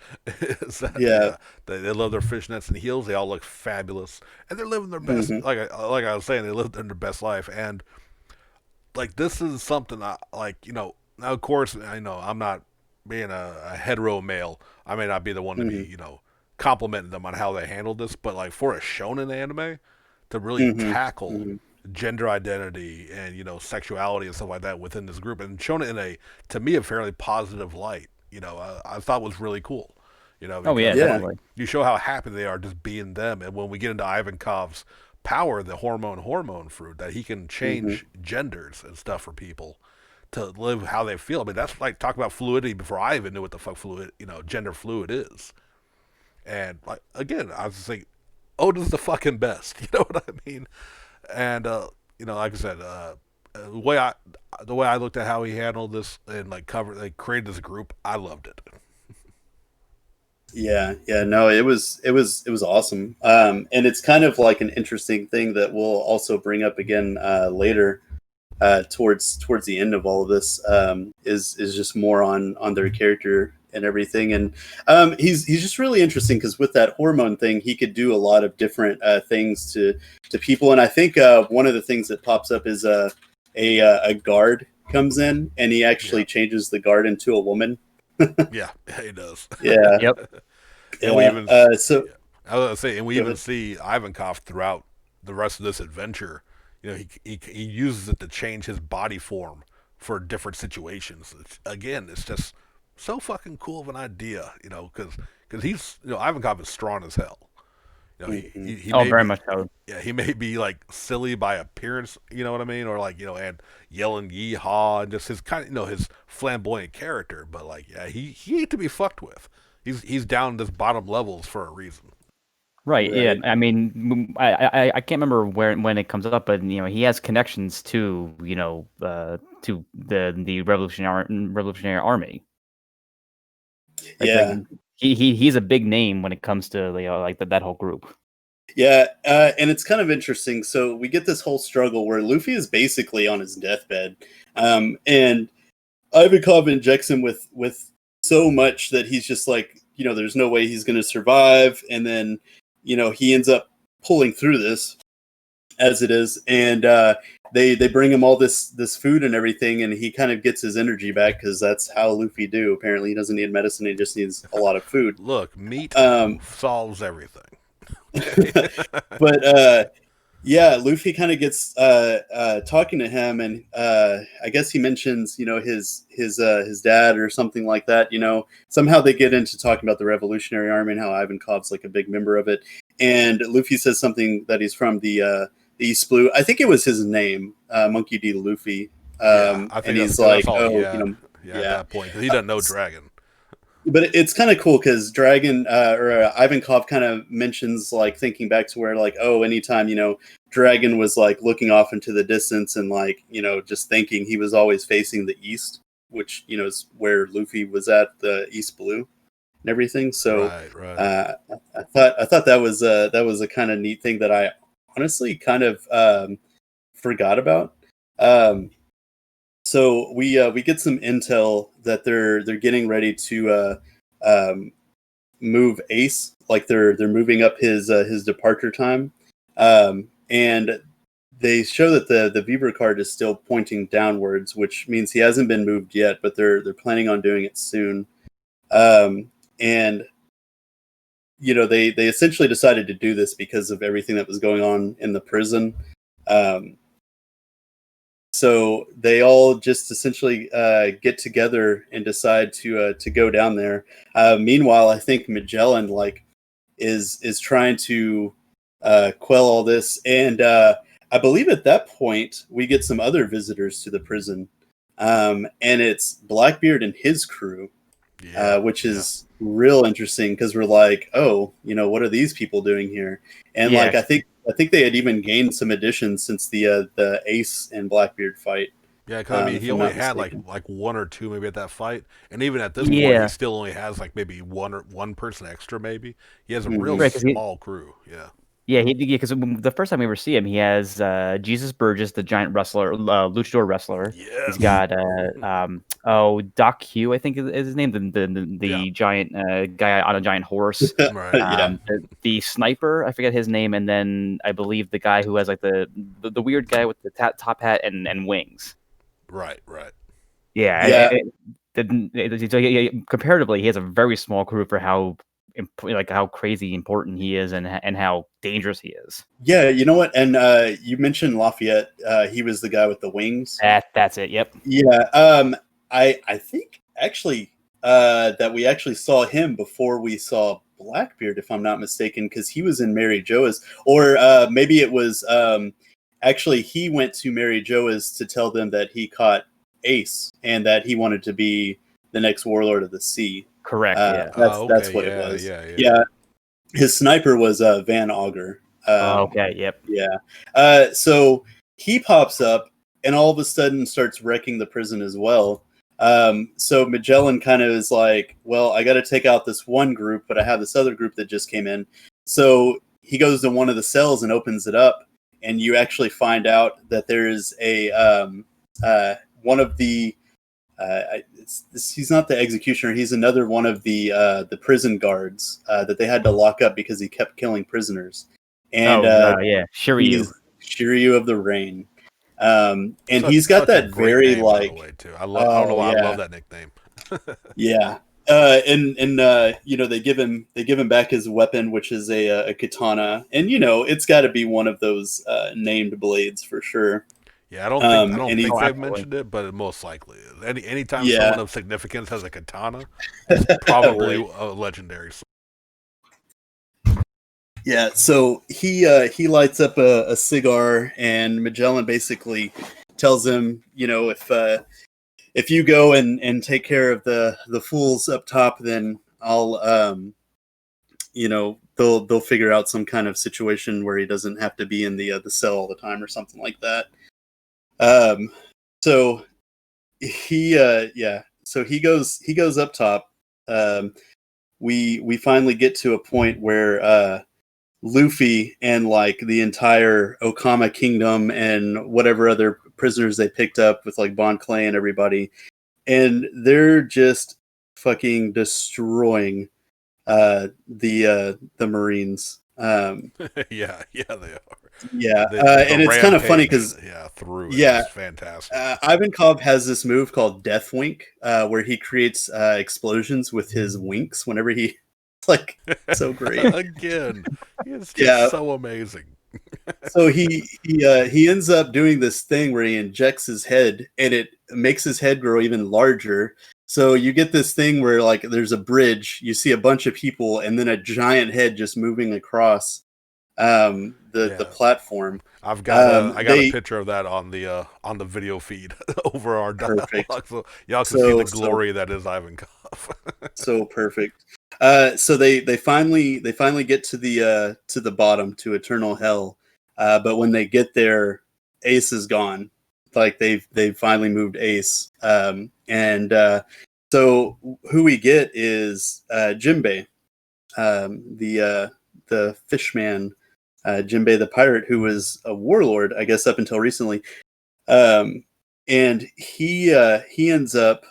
They love their fishnets and heels. They all look fabulous, and they're living their best. Like I was saying, they live their best life, and like this is something you know. Now, of course, I know I'm not being a hetero male. I may not be the one to be, you know, complimenting them on how they handled this, but like for a shonen anime, to really Mhm, tackle mhm. gender identity and sexuality and stuff like that within this group, and shown it in to me, a fairly positive light. I thought was really cool. Oh yeah, Because Yeah. like definitely. you show how happy they are just being them, and when we get into Ivankov's power, the hormone fruit, that he can Mhm. change genders and stuff for people to live how they feel. I mean, that's like talk about fluidity before I even knew what the fuck gender fluid is. And like again, I was just like, Odin's the fucking best. You know what I mean? And like I said, the way I looked at how he handled this and like created this group, I loved it. Yeah, yeah, no, it was awesome. And it's kind of like an interesting thing that we'll also bring up again later, towards the end of all of this, is just more on their character and everything. And he's just really interesting because with that hormone thing, he could do a lot of different things to people. And I think one of the things that pops up is a guard comes in and he actually Yeah, changes the guard into a woman. yeah, he does. Yeah, Yep. And we yeah. even, So yeah, I was gonna say, and we go even ahead. see Ivankov throughout the rest of this adventure. He uses it to change his body form for different situations. It's just so fucking cool of an idea, because he's Ivankov is strong as hell. Mhm. He Oh, may very be, much so. yeah, he may be like silly by appearance, you know what I mean, or like and yelling yeehaw and just his kind of his flamboyant character, but like yeah, he ain't to be fucked with. He's down this bottom levels for a reason. Right. Yeah. Right. I mean, I can't remember where when it comes up, but he has connections to the Revolutionary Army. Like Yeah. he's a big name when it comes to like that whole group. Yeah, and it's kind of interesting. So we get this whole struggle where Luffy is basically on his deathbed, and Ivankov injects him with so much that he's just like, there's no way he's going to survive. And then, he ends up pulling through this as it is, and they bring him all this food and everything, and he kind of gets his energy back because that's how Luffy do. Apparently, he doesn't need medicine; he just needs a lot of food. Look, meat Um, solves everything. Okay. but yeah, Luffy kind of gets talking to him, and I guess he mentions his dad or something like that. Somehow they get into talking about the Revolutionary Army and how Ivankov's like a big member of it. And Luffy says something that he's from the East Blue. I think it was his name, Monkey D. Luffy. Yeah, I And think that's he's because that's like, all he oh, had. Yeah, at yeah. that point, 'cause he doesn't know Dragon. But it's kind of cool because Dragon or Ivankov kind of mentions like thinking back to where like, oh, anytime Dragon was like looking off into the distance and like just thinking, he was always facing the east, which is where Luffy was at, the East Blue and everything. So Right, right. I thought that was a kind of neat thing that I honestly kind of forgot about. Um, so we get some intel that they're getting ready to move Ace, like they're moving up his departure time, and they show that the Viber card is still pointing downwards, which means he hasn't been moved yet, but they're planning on doing it soon. And they essentially decided to do this because of everything that was going on in the prison. Um, so they all just essentially get together and decide to go down there. Meanwhile, I think Magellan is trying to quell all this, and I believe at that point we get some other visitors to the prison, and it's Blackbeard and his crew, Yeah, which yeah. is real interesting because we're like, oh, what are these people doing here? And Yeah. like I think they had even gained some additions since the Ace and Blackbeard fight. Yeah, because I mean, If he I'm only not had like mistaken. one or two maybe at that fight, and even at this point, he Yeah. still only has like maybe one person extra. Maybe he has a real Mhm. Right. Because small crew. Yeah, because the first time we ever see him, he has Jesus Burgess, the giant wrestler, luchador wrestler. He's yes, got Doc Hugh, I think is his name, the yeah, giant guy on a giant horse. right. Yeah. The sniper, I forget his name, and then I believe the guy who has like the weird guy with the top hat and wings. Right, right. Yeah, Yeah. comparatively, he has a very small crew for how like how crazy important he is and how dangerous he is. Yeah, you know what? And you mentioned Lafayette. He was the guy with the wings. That's it. Yep. Yeah. I think actually that we actually saw him before we saw Blackbeard, if I'm not mistaken, because he was in Mary Joa's, or maybe it was actually he went to Mary Joa's to tell them that he caught Ace and that he wanted to be the next Warlord of the Sea. Correct. Yeah. That's what it was. Yeah. His sniper was Van Auger. Okay. Yep. Yeah. So he pops up and all of a sudden starts wrecking the prison as well. So Magellan kind of is like, well, I got to take out this one group, but I have this other group that just came in. So he goes to one of the cells and opens it up, and you actually find out that there's a one of the he's not the executioner. He's another one of the prison guards that they had to lock up because he kept killing prisoners. And Shiryu. Shiryu of the Rain. And he's got such a that great very name, like. by the way, too. I don't know why I love that nickname. Yeah. And you know, they give him back his weapon, which is a katana, and you know it's got to be one of those named blades for sure. Yeah, I don't think Oh, they've mentioned it, but it most likely is. Anytime someone of significance has a katana, it's probably a legendary. Yeah, so he lights up a cigar, and Magellan basically tells him, you know, if you go and take care of the fools up top, then I'll you know, they'll figure out some kind of situation where he doesn't have to be in the cell all the time or something like that. So he so he goes up top. We finally get to a point where Luffy and like the entire Okama kingdom and whatever other prisoners they picked up with like Bon Clay and everybody, and they're just fucking destroying the Marines. Yeah, they are. Yeah, and it's kind of funny because it's fantastic. Ivankov has this move called Death Wink, where he creates explosions with his winks whenever he. It's like so great. Again, it's just so amazing. So he ends up doing this thing where he injects his head, and it makes his head grow even larger. So you get this thing where like there's a bridge, you see a bunch of people, and then a giant head just moving across the platform. I got a picture of that on the video feed over our dialogue, so y'all can see the glory that is Ivankov. So perfect. So they finally get to the bottom, to Eternal Hell, but when they get there, Ace is gone. Like they've finally moved Ace, and so who we get is Jinbei, the fishman. Jinbei the pirate, who was a warlord, I guess, up until recently, and he ends up,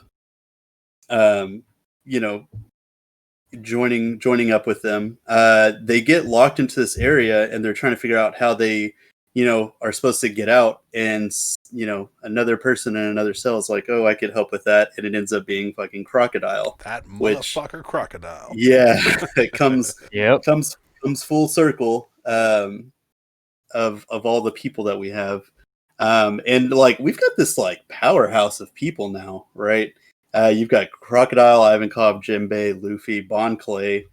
you know, joining up with them. They get locked into this area, and they're trying to figure out how they, you know, are supposed to get out. And you know, another person in another cell is like, "Oh, I could help with that," and it ends up being fucking Crocodile. That motherfucker Crocodile. Yeah, it comes. Yep. Comes full circle. Of all the people that we have, and like we've got this like powerhouse of people now, right? You've got Crocodile, Ivankov, Jinbei, Luffy, Bon Clay,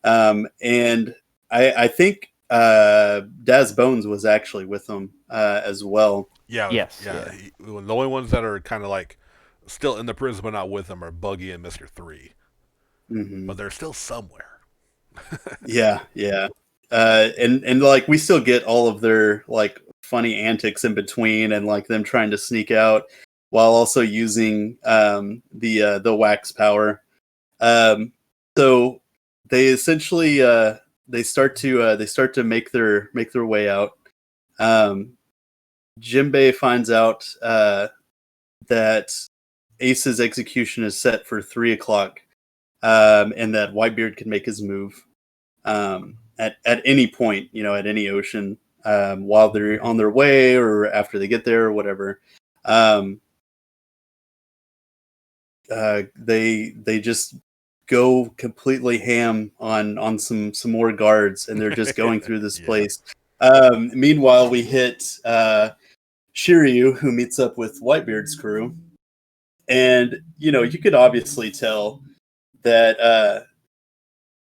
and I think Daz Bones was actually with them as well. Yeah. The only ones that are kind of like still in the prison but not with them are Buggy and Mr. 3. Mm-hmm. But they're still somewhere. Yeah. And like we still get all of their like funny antics in between, and like them trying to sneak out while also using the wax power. So they essentially they start to make their way out. Jinbei finds out that Ace's execution is set for 3:00, and that Whitebeard can make his move at any point, you know, at any ocean, while they're on their way or after they get there or whatever. They just go completely ham on some more guards, and they're just going through this Yeah. place. Meanwhile, we hit Shiryu, who meets up with Whitebeard's crew, and you could obviously tell that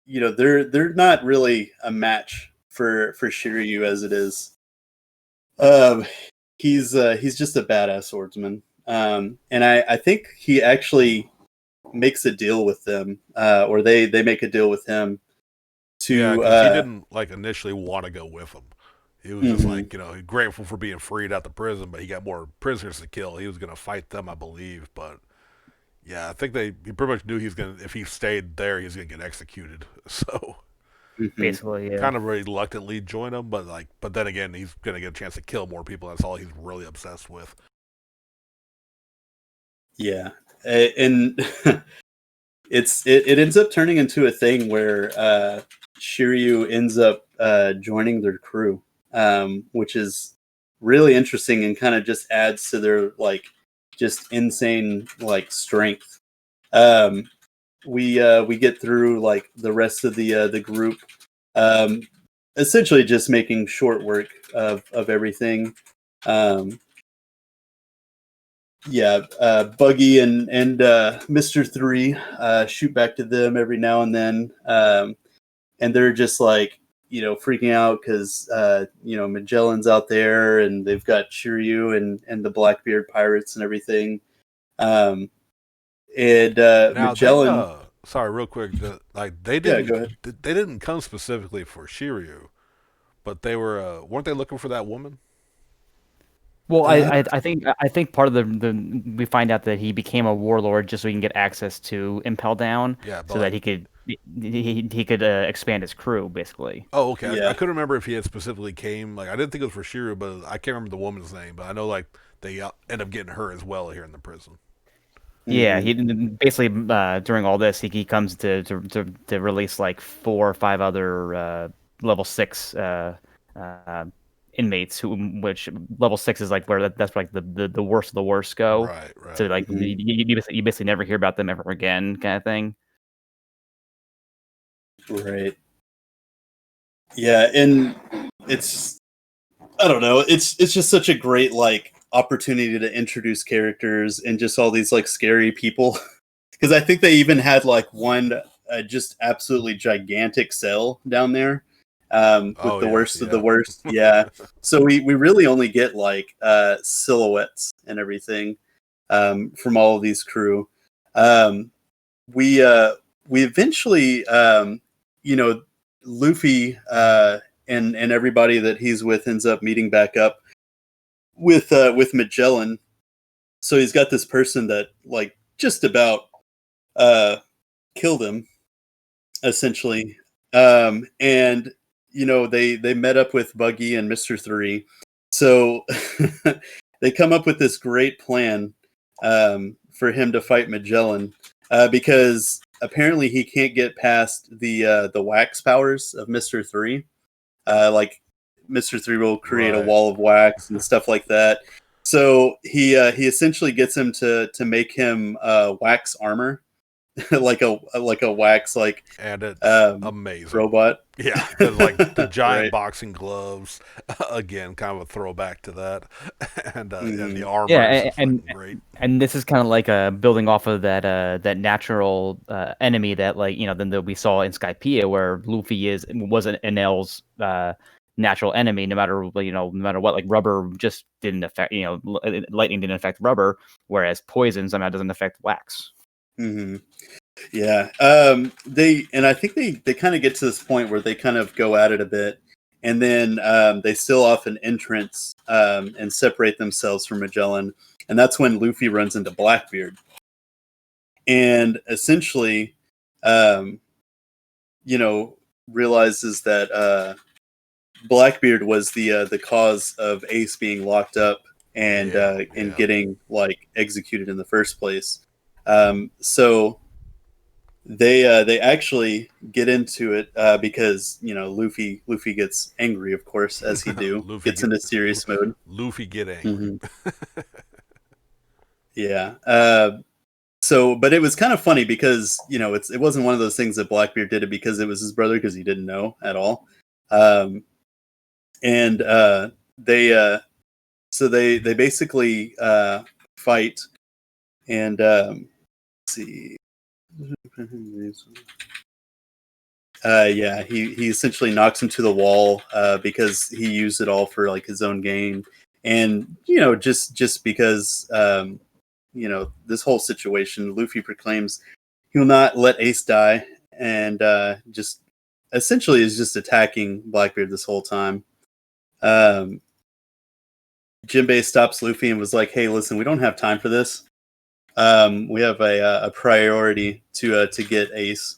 they're not really a match for Shiryu as it is. He's just a badass swordsman, and I think he actually makes a deal with them, or they make a deal with him to. Yeah, because he didn't like initially want to go with him. He was just Mhm. like, grateful for being freed out the prison, but he got more prisoners to kill. He was going to fight them, I believe. But yeah, I think he pretty much knew if he stayed there, he was going to get executed. So Mhm. Basically, yeah. kind of reluctantly join him, but then again, he's going to get a chance to kill more people. That's all he's really obsessed with. Yeah, and it ends up turning into a thing where Shiryu ends up joining their crew, which is really interesting and kind of just adds to their like just insane like strength. We get through like the rest of the group, um, essentially just making short work of everything. Buggy and Mr. Three shoot back to them every now and then, and they're just like freaking out because Magellan's out there and they've got Shiryu and the Blackbeard pirates and everything. And Now Magellan, sorry, real quick, they yeah, didn't go ahead. they didn't come specifically for Shiryu, but they weren't they looking for that woman? Well, Uh, I think part of the we find out that he became a warlord just so he can get access to Impel Down, Yeah, but so that he could expand his crew basically. oh, okay. I Yeah. couldn't remember if he had specifically came. Like, I didn't think it was for Shiryu, but I can't remember the woman's name. But I know like they end up getting her as well here in the prison. Yeah, Mhm. he basically during all this he comes to release like 4 or 5 other level 6 uh, inmates which level 6 is like where that's like the worst of the worst go. Right, So right. like Mhm. you basically never hear about them ever again, kind of thing. Right. Yeah, and it's I don't know. It's just such a great like opportunity to introduce characters and just all these like scary people. Because I think they even had like one just absolutely gigantic cell down there, with Oh the yeah, worst of the yeah. worst. Yeah. So we really only get like silhouettes and everything from all of these crew. Um, we eventually you know Luffy and everybody that he's with ends up meeting back up with Magellan. So he's got this person that like just about uh killed him essentially. And they met up with Buggy and Mr. Three. So they come up with this great plan for him to fight Magellan, because apparently he can't get past the wax powers of Mr. Three. Like Mr. Three will create a Right. wall of wax and stuff like that. So he essentially gets him to make him wax armor, like a wax like And it's um, amazing. robot. Yeah, because like the giant Right. boxing gloves, again, kind of a throwback to that, and the Mhm. armor is Yeah, just fucking great. and this is kind of like building off of that natural enemy that like then that we saw in Skypiea where Luffy was an Enel's natural enemy no matter no matter what, like rubber just didn't affect lightning didn't affect rubber, whereas poison somehow doesn't affect wax. Mhm. Yeah. I think they kind of get to this point where they kind of go at it a bit, and then they still off an entrance and separate themselves from Magellan, and that's when Luffy runs into Blackbeard, and essentially, um, realizes that Blackbeard was the cause of Ace being locked up Yeah, and yeah. getting like executed in the first place. So they actually get into it because Luffy gets angry, of course, as he do, Luffy gets get into serious mode. Luffy get angry. Hmm. Yeah. So, but it was kind of funny because it wasn't one of those things that Blackbeard did it because it was his brother, because he didn't know at all. And they basically fight, and let's see. Yeah, he essentially knocks him to the wall because he used it all for like his own gain, and just because this whole situation, Luffy proclaims he'll not let Ace die, and just essentially is just attacking Blackbeard this whole time. Jinbei stops Luffy and was like, "Hey, listen, we don't have time for this. We have a priority to get Ace."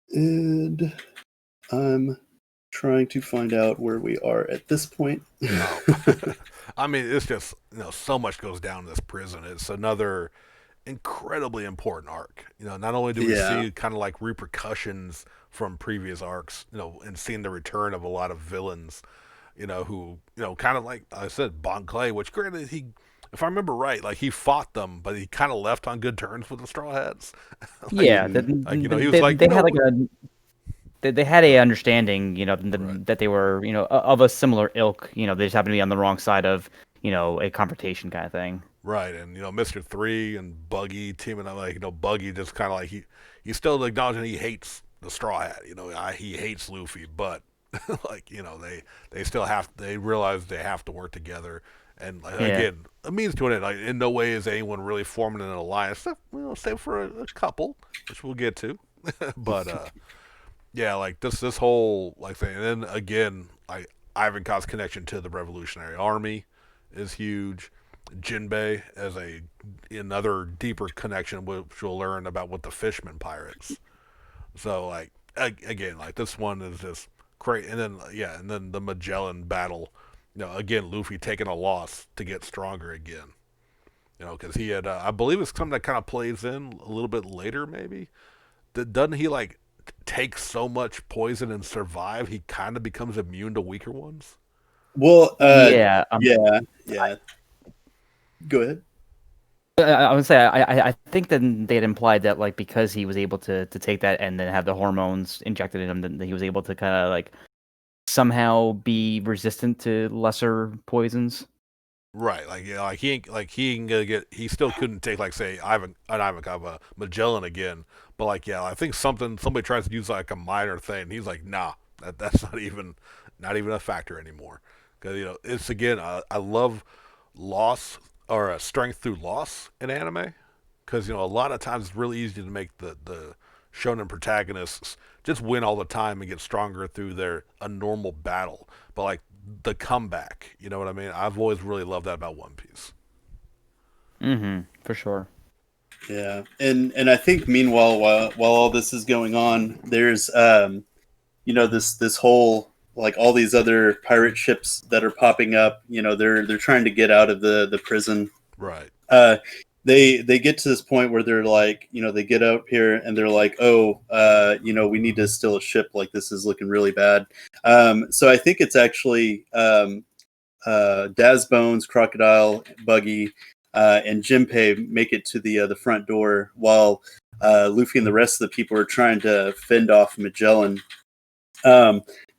And I'm trying to find out where we are at this point. I mean, it's just so much goes down in this prison. It's another incredibly important arc. Not only do we see kind of like repercussions from previous arcs, and seeing the return of a lot of villains, who kind of like I said, Bon Clay, which granted if I remember right, like he fought them, but he kind of left on good terms with the Straw Hats. He was like they had like they had a understanding, Right. that they were, of a similar ilk. They just happened to be on the wrong side of, a confrontation kind of thing. Right, and Mr. Three and Buggy teaming up, like Buggy just kind of like he's still acknowledging he hates the Straw Hat. He hates Luffy, but like they still they realize they have to work together. And again, a means to an end. Like in no way is anyone really forming an alliance, save for a couple, which we'll get to. But yeah, like this whole like thing, and then again, like Ivankov's connection to the Revolutionary Army is huge. Jinbei as another deeper connection, which we'll learn about with the Fishman pirates. So like again, like this one is just great, and then the Magellan battle. Again, Luffy taking a loss to get stronger again. Because he had, I believe it's something that kind of plays in a little bit later, maybe. Doesn't he like take so much poison and survive? He kind of becomes immune to weaker ones. Well, yeah. Go ahead. I would say I think that they had implied that like because he was able to take that and then have the hormones injected in him, that he was able to kind of like somehow be resistant to lesser poisons. Right, like he ain't gonna get. He still couldn't take like say Ivankov, Magellan again. But like I think somebody tries to use like a minor thing. He's like, nah, that's not even a factor anymore. Because it's again, I love loss or strength through loss in anime. Because a lot of times it's really easy to make the shonen protagonists just win all the time and get stronger through a normal battle. But like the comeback, you know what I mean? I've always really loved that about One Piece. For sure. Yeah, and I think meanwhile, while all this is going on, there's this whole like all these other pirate ships that are popping up. They're trying to get out of the prison. Right. They get to this point where they're like, they get up here and they're like, oh, we need to steal a ship. Like this is looking really bad. So I think it's actually Daz Bones, Crocodile, Buggy, and Jinpei make it to the front door while Luffy and the rest of the people are trying to fend off Magellan.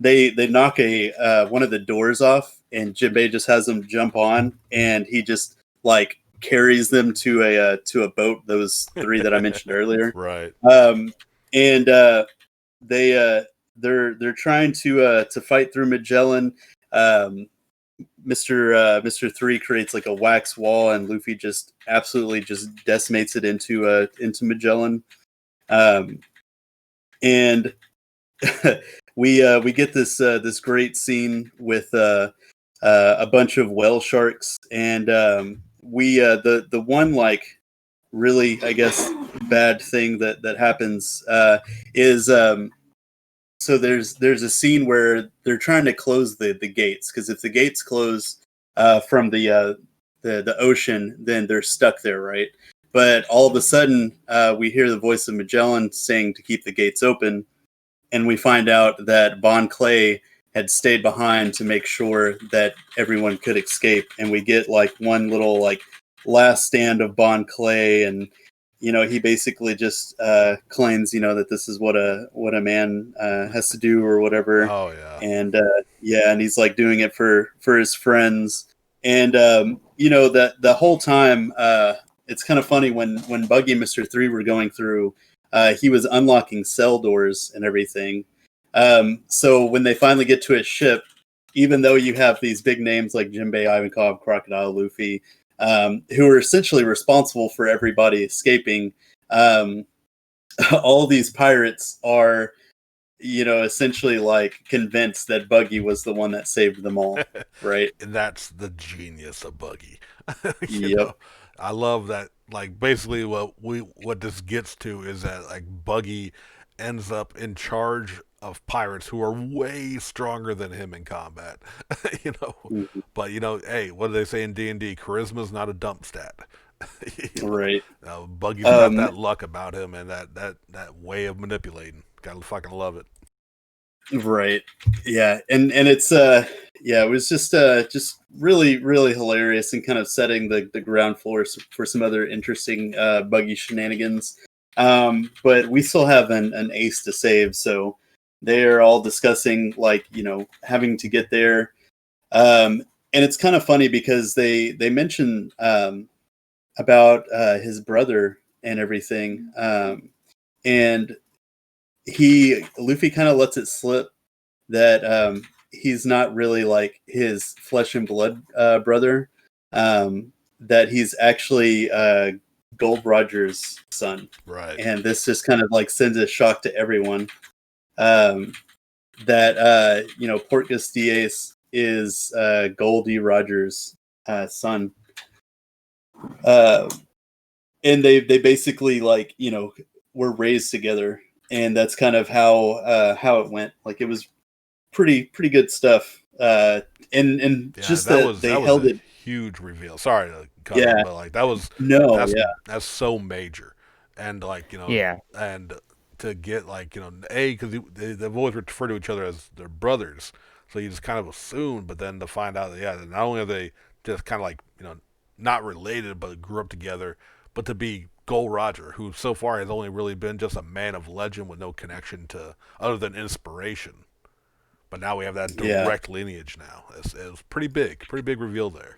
They knock one of the doors off, and Jinbei just has them jump on, and he just like carries them to a boat. Those three that I mentioned earlier, right? And they're trying to fight through Magellan. Mr. Three creates like a wax wall, and Luffy just absolutely just decimates it into Magellan. And we get this great scene with a bunch of whale sharks, and the one like really, I guess, bad thing that happens is so there's a scene where they're trying to close the gates, because if the gates close from the ocean, then they're stuck there, right? But all of a sudden, we hear the voice of Magellan saying to keep the gates open, and we find out that Bon Clay had stayed behind to make sure that everyone could escape. And we get like one little like last stand of Bon Clay, and he basically just claims that this is what a man has to do or whatever. Oh yeah. And and he's like doing it for his friends. And that the whole time, it's kind of funny when Buggy and Mr. 3 were going through, he was unlocking cell doors and everything. So when they finally get to his ship, even though you have these big names like Jinbei, Ivankov, Crocodile, Luffy, who are essentially responsible for everybody escaping, all these pirates are essentially like convinced that Buggy was the one that saved them all, right? And that's the genius of Buggy. Yep. I love that. Like basically, what this gets to is that like Buggy ends up in charge of pirates who are way stronger than him in combat. you know, Mhm. but hey, what do they say in D&D? Charisma's not a dump stat. Right. Buggy's got that luck about him and that way of manipulating. Gotta fucking love it. Right. Yeah. And it's it was just really, really hilarious and kind of setting the ground floor for some other interesting Buggy shenanigans. But we still have an ace to save, so they are all discussing like, having to get there. And it's kind of funny because they mention about his brother and everything. And Luffy kind of lets it slip that he's not really like his flesh and blood brother, that he's actually Gold Roger's son. Right. And this just kind of like sends a shock to everyone, that Portgas Diaz is Goldie Rogers' son. And they basically like were raised together, and that's kind of how it went. Like it was pretty good stuff. And just that they held it. Huge reveal. Sorry to cut Yeah. in, but like that's so major, and like Yeah. and to get like because they've always referred to each other as their brothers, so you just kind of assume, but then to find out that not only are they just kind of like not related but grew up together, but to be Gold Roger, who so far has only really been just a man of legend with no connection to other than inspiration. But now we have that direct lineage now. It was pretty big reveal there.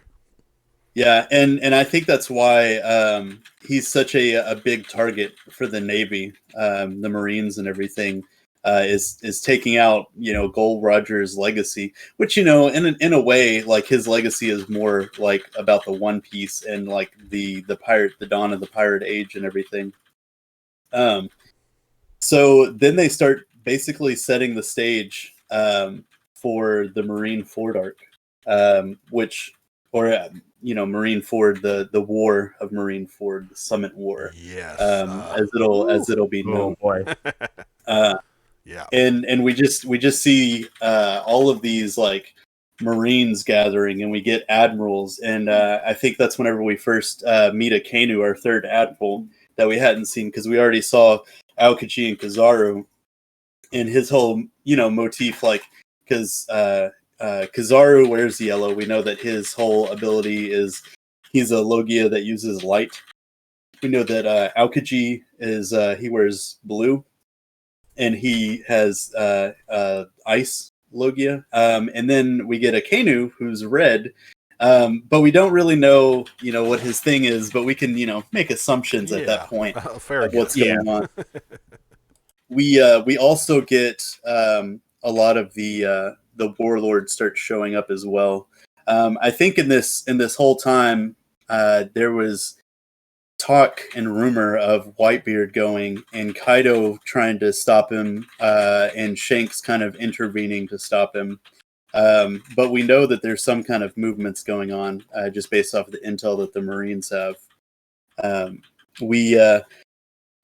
Yeah, and I think that's why he's such a big target for the Navy, the Marines and everything, is taking out Gold Roger's legacy, which in a way like his legacy is more like about the One Piece and like the dawn of the pirate age and everything. So then they start basically setting the stage for the Marine Ford arc, Marine Ford, the War of Marine Ford, the Summit War, yes, as it'll be known. Oh boy. Yeah, and we just see all of these like Marines gathering, and we get admirals, and I think that's whenever we first meet Akainu, our third admiral that we hadn't seen, because we already saw Aokiji and Kizaru, and his whole motif, like because Kizaru wears yellow. We know that his whole ability is he's a Logia that uses light. We know that Aokiji is he wears blue, and he has ice Logia. And then we get Akainu, who's red, but we don't really know what his thing is. But we can make assumptions at that point of what's going on. We also get a lot of the warlords start showing up as well. I think in this whole time there was talk and rumor of Whitebeard going and Kaido trying to stop him, and Shanks kind of intervening to stop him. But we know that there's some kind of movements going on just based off of the intel that the Marines have. We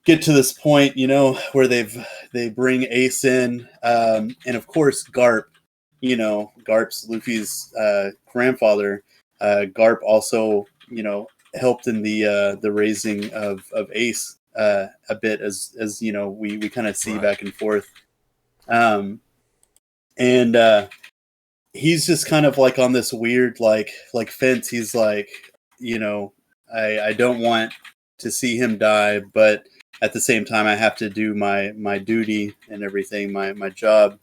get to this point, where they bring Ace in, and of course Garp. Garp's Luffy's grandfather. Garp also, helped in the raising of Ace a bit, as we kind of see back and forth. and he's just kind of like on this weird like fence. He's like, you know, I don't want to see him die, but at the same time I have to do my duty and everything, my job.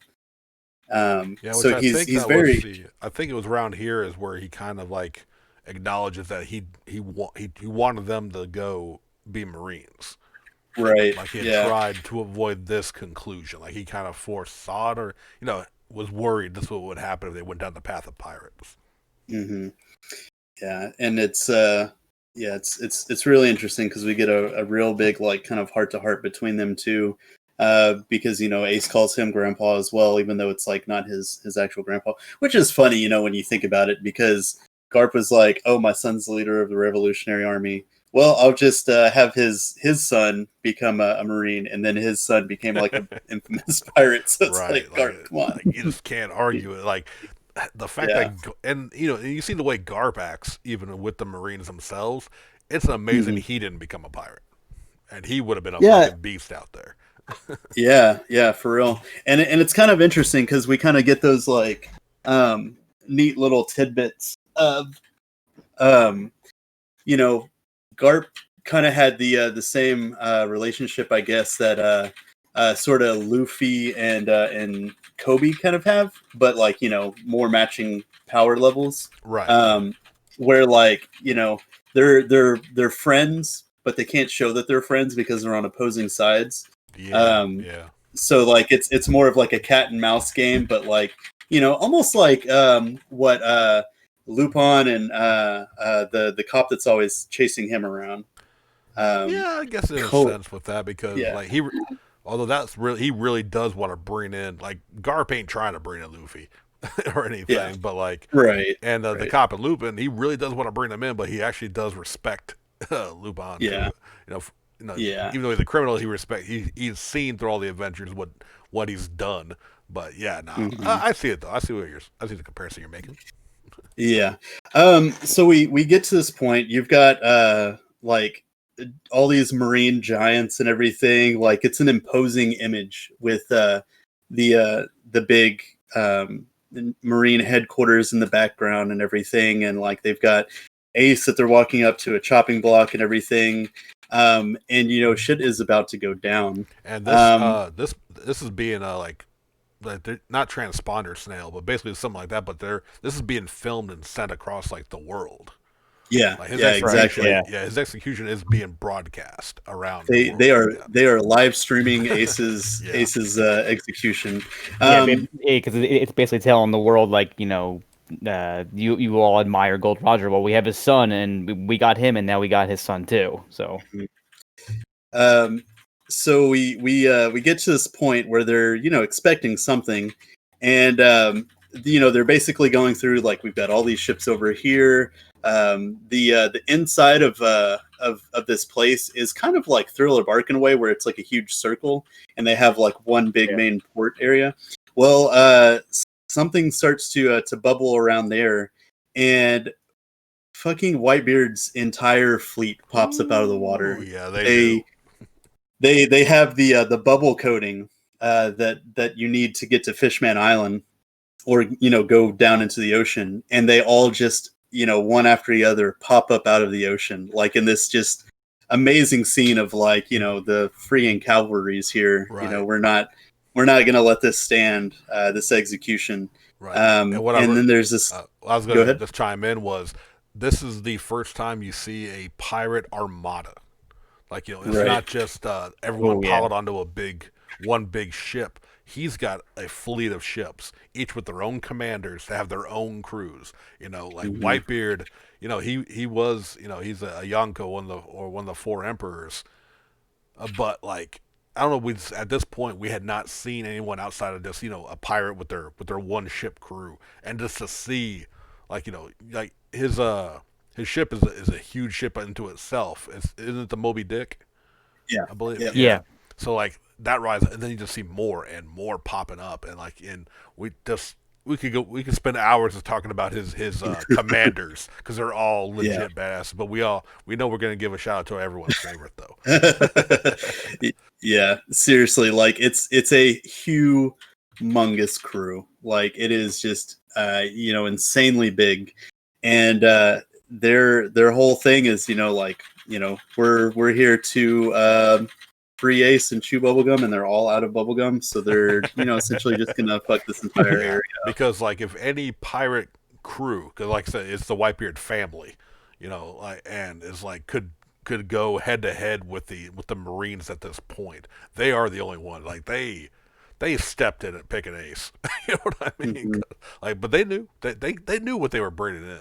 Yeah, which So I he's think that very was I think it was around here is where he kind of like acknowledges that he wanted them to go be Marines. right. Like he had Yeah. tried to avoid this conclusion. Like he kind of foresaw it, or was worried this would happen if they went down the path of pirates. Hmm. Yeah, and it's yeah, it's really interesting because we get a real big like kind of heart to heart between them two, because Ace calls him grandpa as well, even though it's like not his actual grandpa, which is funny, when you think about it, because Garp was like, "Oh, my son's the leader of the Revolutionary Army. Well, I'll just have his son become a Marine, and then his son became like an infamous pirate." So it's Right, like, Garp, come on. like you just can't argue it. Like the fact Yeah. that, and you see the way Garp acts, even with the Marines themselves. It's amazing he didn't become a pirate, and he would have been a Yeah. fucking beast out there. Yeah, for real. And it's kind of interesting because we kind of get those like neat little tidbits of Garp kind of had the same relationship, I guess, that sort of Luffy and Kobe kind of have, but like more matching power levels. Right. Where like they're friends, but they can't show that they're friends because they're on opposing sides. Yeah. Yeah. So like it's more of like a cat and mouse game, but like almost like what Lupin and the cop that's always chasing him around. Yeah, I guess in a Co- sense with that because yeah, like although that's really he really does want to bring in like Garp ain't trying to bring in Luffy or anything, Yeah. but like right. and the Right. cop and Lupin, he really does want to bring them in, but he actually does respect Lupin. Yeah. Too. Yeah. Even though he's a criminal, he's seen through all the adventures what he's done. But yeah, no, Mhm. I see it though. I see the comparison you're making. Yeah. So we get to this point. You've got like all these marine giants and everything. Like it's an imposing image with the big marine headquarters in the background and everything, and like they've got Ace that they're walking up to a chopping block and everything. And shit is about to go down. And this is being like they're not transponder snail, but basically something like that. But this is being filmed and sent across like the world. Yeah, Like his yeah, execution, exactly. his execution is being broadcast around. They the they world. are Yeah. they are live streaming Ace's Yeah. Ace's execution. Yeah, because it's basically telling the world like you all admire Gold Roger. Well, we have his son, and we got him, and now we got his son too. So So we get to this point where they're expecting something, and they're basically going through like we've got all these ships over here. The inside of this place is kind of like Thriller Bark in a way, where it's like a huge circle, and they have like one big main port area. Well, something starts to bubble around there, and fucking Whitebeard's entire fleet pops up out of the water. Ooh, yeah, they do. They have the bubble coating that you need to get to Fishman Island, or go down into the ocean, and they all just one after the other pop up out of the ocean, like in this just amazing scene of like the freeing cavalry's here. Right. We're not gonna let this stand, this execution. Right. And then there's this. I was Go going to ahead. just chime in was this is the first time you see a pirate armada. Like it's Right. not just everyone Oh, yeah. piled onto one big ship. He's got a fleet of ships, each with their own commanders to have their own crews. Like Mhm. Whitebeard. He was he's a Yonko, one of the four emperors. But like I don't know, at this point we had not seen anyone outside of just a pirate with their one ship crew, and just to see like like his ship is a huge ship unto itself. Isn't it the Moby Dick? Yeah. I believe. Yeah. yeah, So like that rise, and then you just see more and more popping up, and we could spend hours just talking about his commanders because they're all legit badass. But we know we're gonna give a shout out to everyone's favorite though. Yeah, seriously, like it's a humongous crew. Like it is just insanely big, and their whole thing is we're here to free Ace and chew bubblegum, and they're all out of bubblegum, so they're essentially just gonna fuck this entire Yeah, area. because like if any pirate crew, because like I said, it's the Whitebeard family, and is like could go head to head with the Marines at this point. They are the only one. Like they stepped in at picking Ace. You know what I mean? Mhm. Like, but they knew they knew what they were bringing in.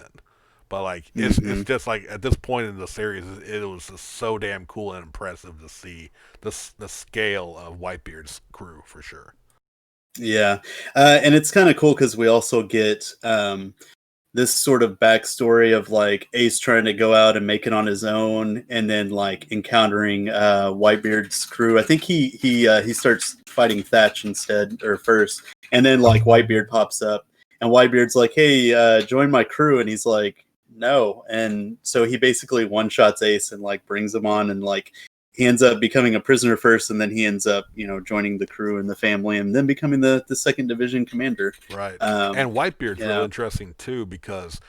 But like it's Mhm. just like at this point in the series, it was just so damn cool and impressive to see the scale of Whitebeard's crew for sure. Yeah, and it's kind of cool because we also get this sort of backstory of like Ace trying to go out and make it on his own, and then like encountering Whitebeard's crew. I think he starts fighting Thatch instead or first, and then like Whitebeard pops up, and Whitebeard's like, "Hey, join my crew," and he's like, "No," and so he basically one shots Ace and like brings him on, and like he ends up becoming a prisoner first, and then he ends up joining the crew and the family, and then becoming the second division commander. Right. Um, And Whitebeard's yeah. real interesting too because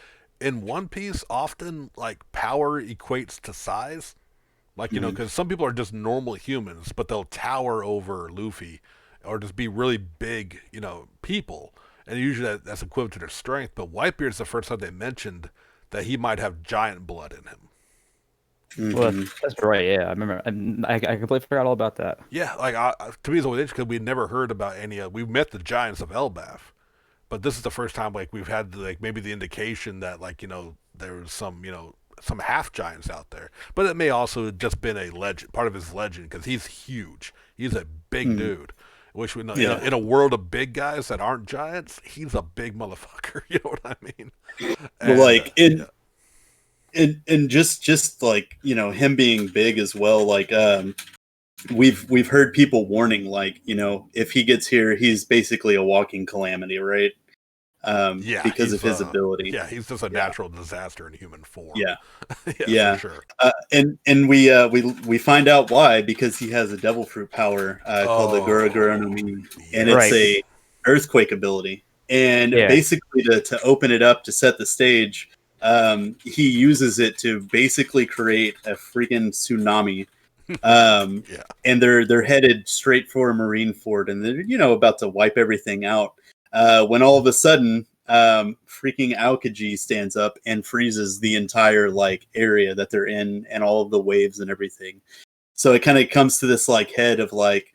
in One Piece, often like power equates to size. Like, Mhm. because some people are just normal humans, but they'll tower over Luffy or just be really big, people. And usually that's equivalent to their strength. But Whitebeard's the first time they mentioned that he might have giant blood in him. Well, Mhm. that's right. Yeah, I remember. I completely forgot all about that. Yeah, like to me, it's always interesting because we never heard about any of. We've met the giants of Elbaf, but this is the first time like we've had like maybe the indication that like there was some half giants out there, but it may also have just been a legend, part of his legend because he's huge. He's a big Mhm. dude. Which we know, Yeah. in a world of big guys that aren't giants, he's a big motherfucker. You know what I mean? But And, like yeah. and just like him being big as well, like we've heard people warning, like if he gets here, he's basically a walking calamity, right? Yeah, Because of his ability. he's just a Yeah. natural disaster in human form. Yeah. Yeah, Yeah. for sure. And we find out why, because he has a devil fruit power called the Gura Gura no Mi, and it's Right. a earthquake ability. And Yeah. basically, to open it up to set the stage, he uses it to basically create a freaking tsunami. Yeah. And they're headed straight for a marine fort, and they're about to wipe everything out. When all of a sudden, freaking Aokiji stands up and freezes the entire like area that they're in, and all of the waves and everything. So it kind of comes to this like head of like,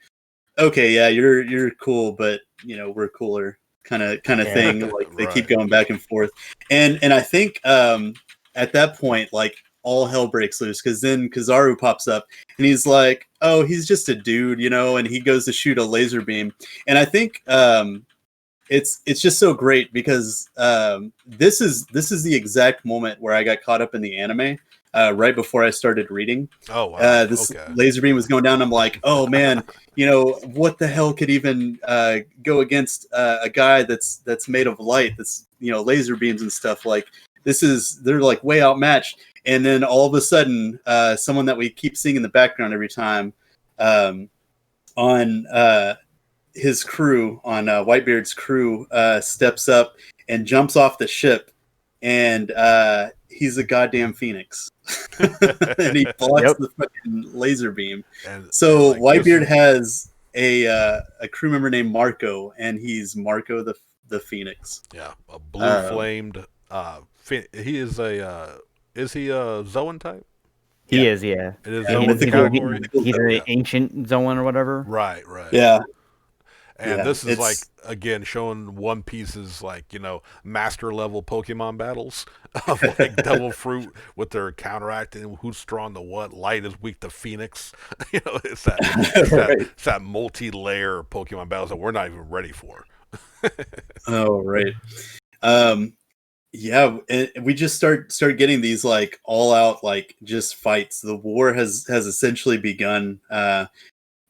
okay, yeah, you're cool, but we're cooler, kind of Yeah. thing. Like they keep Right. going back and forth, and I think at that point, like all hell breaks loose because then Kizaru pops up and he's like, oh, he's just a dude, and he goes to shoot a laser beam, and I think it's just so great because this is the exact moment where I got caught up in the anime. Right before I started reading, Oh wow. this Okay. laser beam was going down. I'm like, oh man, what the hell could even go against a guy that's made of light, that's laser beams and stuff. Like they're like way outmatched. And then all of a sudden, someone that we keep seeing in the background every time on his crew, on Whitebeard's crew, steps up and jumps off the ship, and he's a goddamn phoenix, and he blocks Yep. the fucking laser beam. And So like, Whitebeard this- has a crew member named Marco, and he's Marco the Phoenix. yeah, a blue flamed. He is a. Is he a Zoan type? He Yeah. is. Yeah. It is He- Zoan he's, category. he's an Yeah. ancient Zoan or whatever. Right. Right. Yeah, And Yeah, this is like it's- again showing One Piece's like master level Pokemon battles of like Devil Fruit with their counteracting who's strong to what. Light is weak to Phoenix. It's Right. that multi-layer Pokemon battles that we're not even ready for. Oh right. Yeah, and we just start getting these like all out like just fights. The war has essentially begun,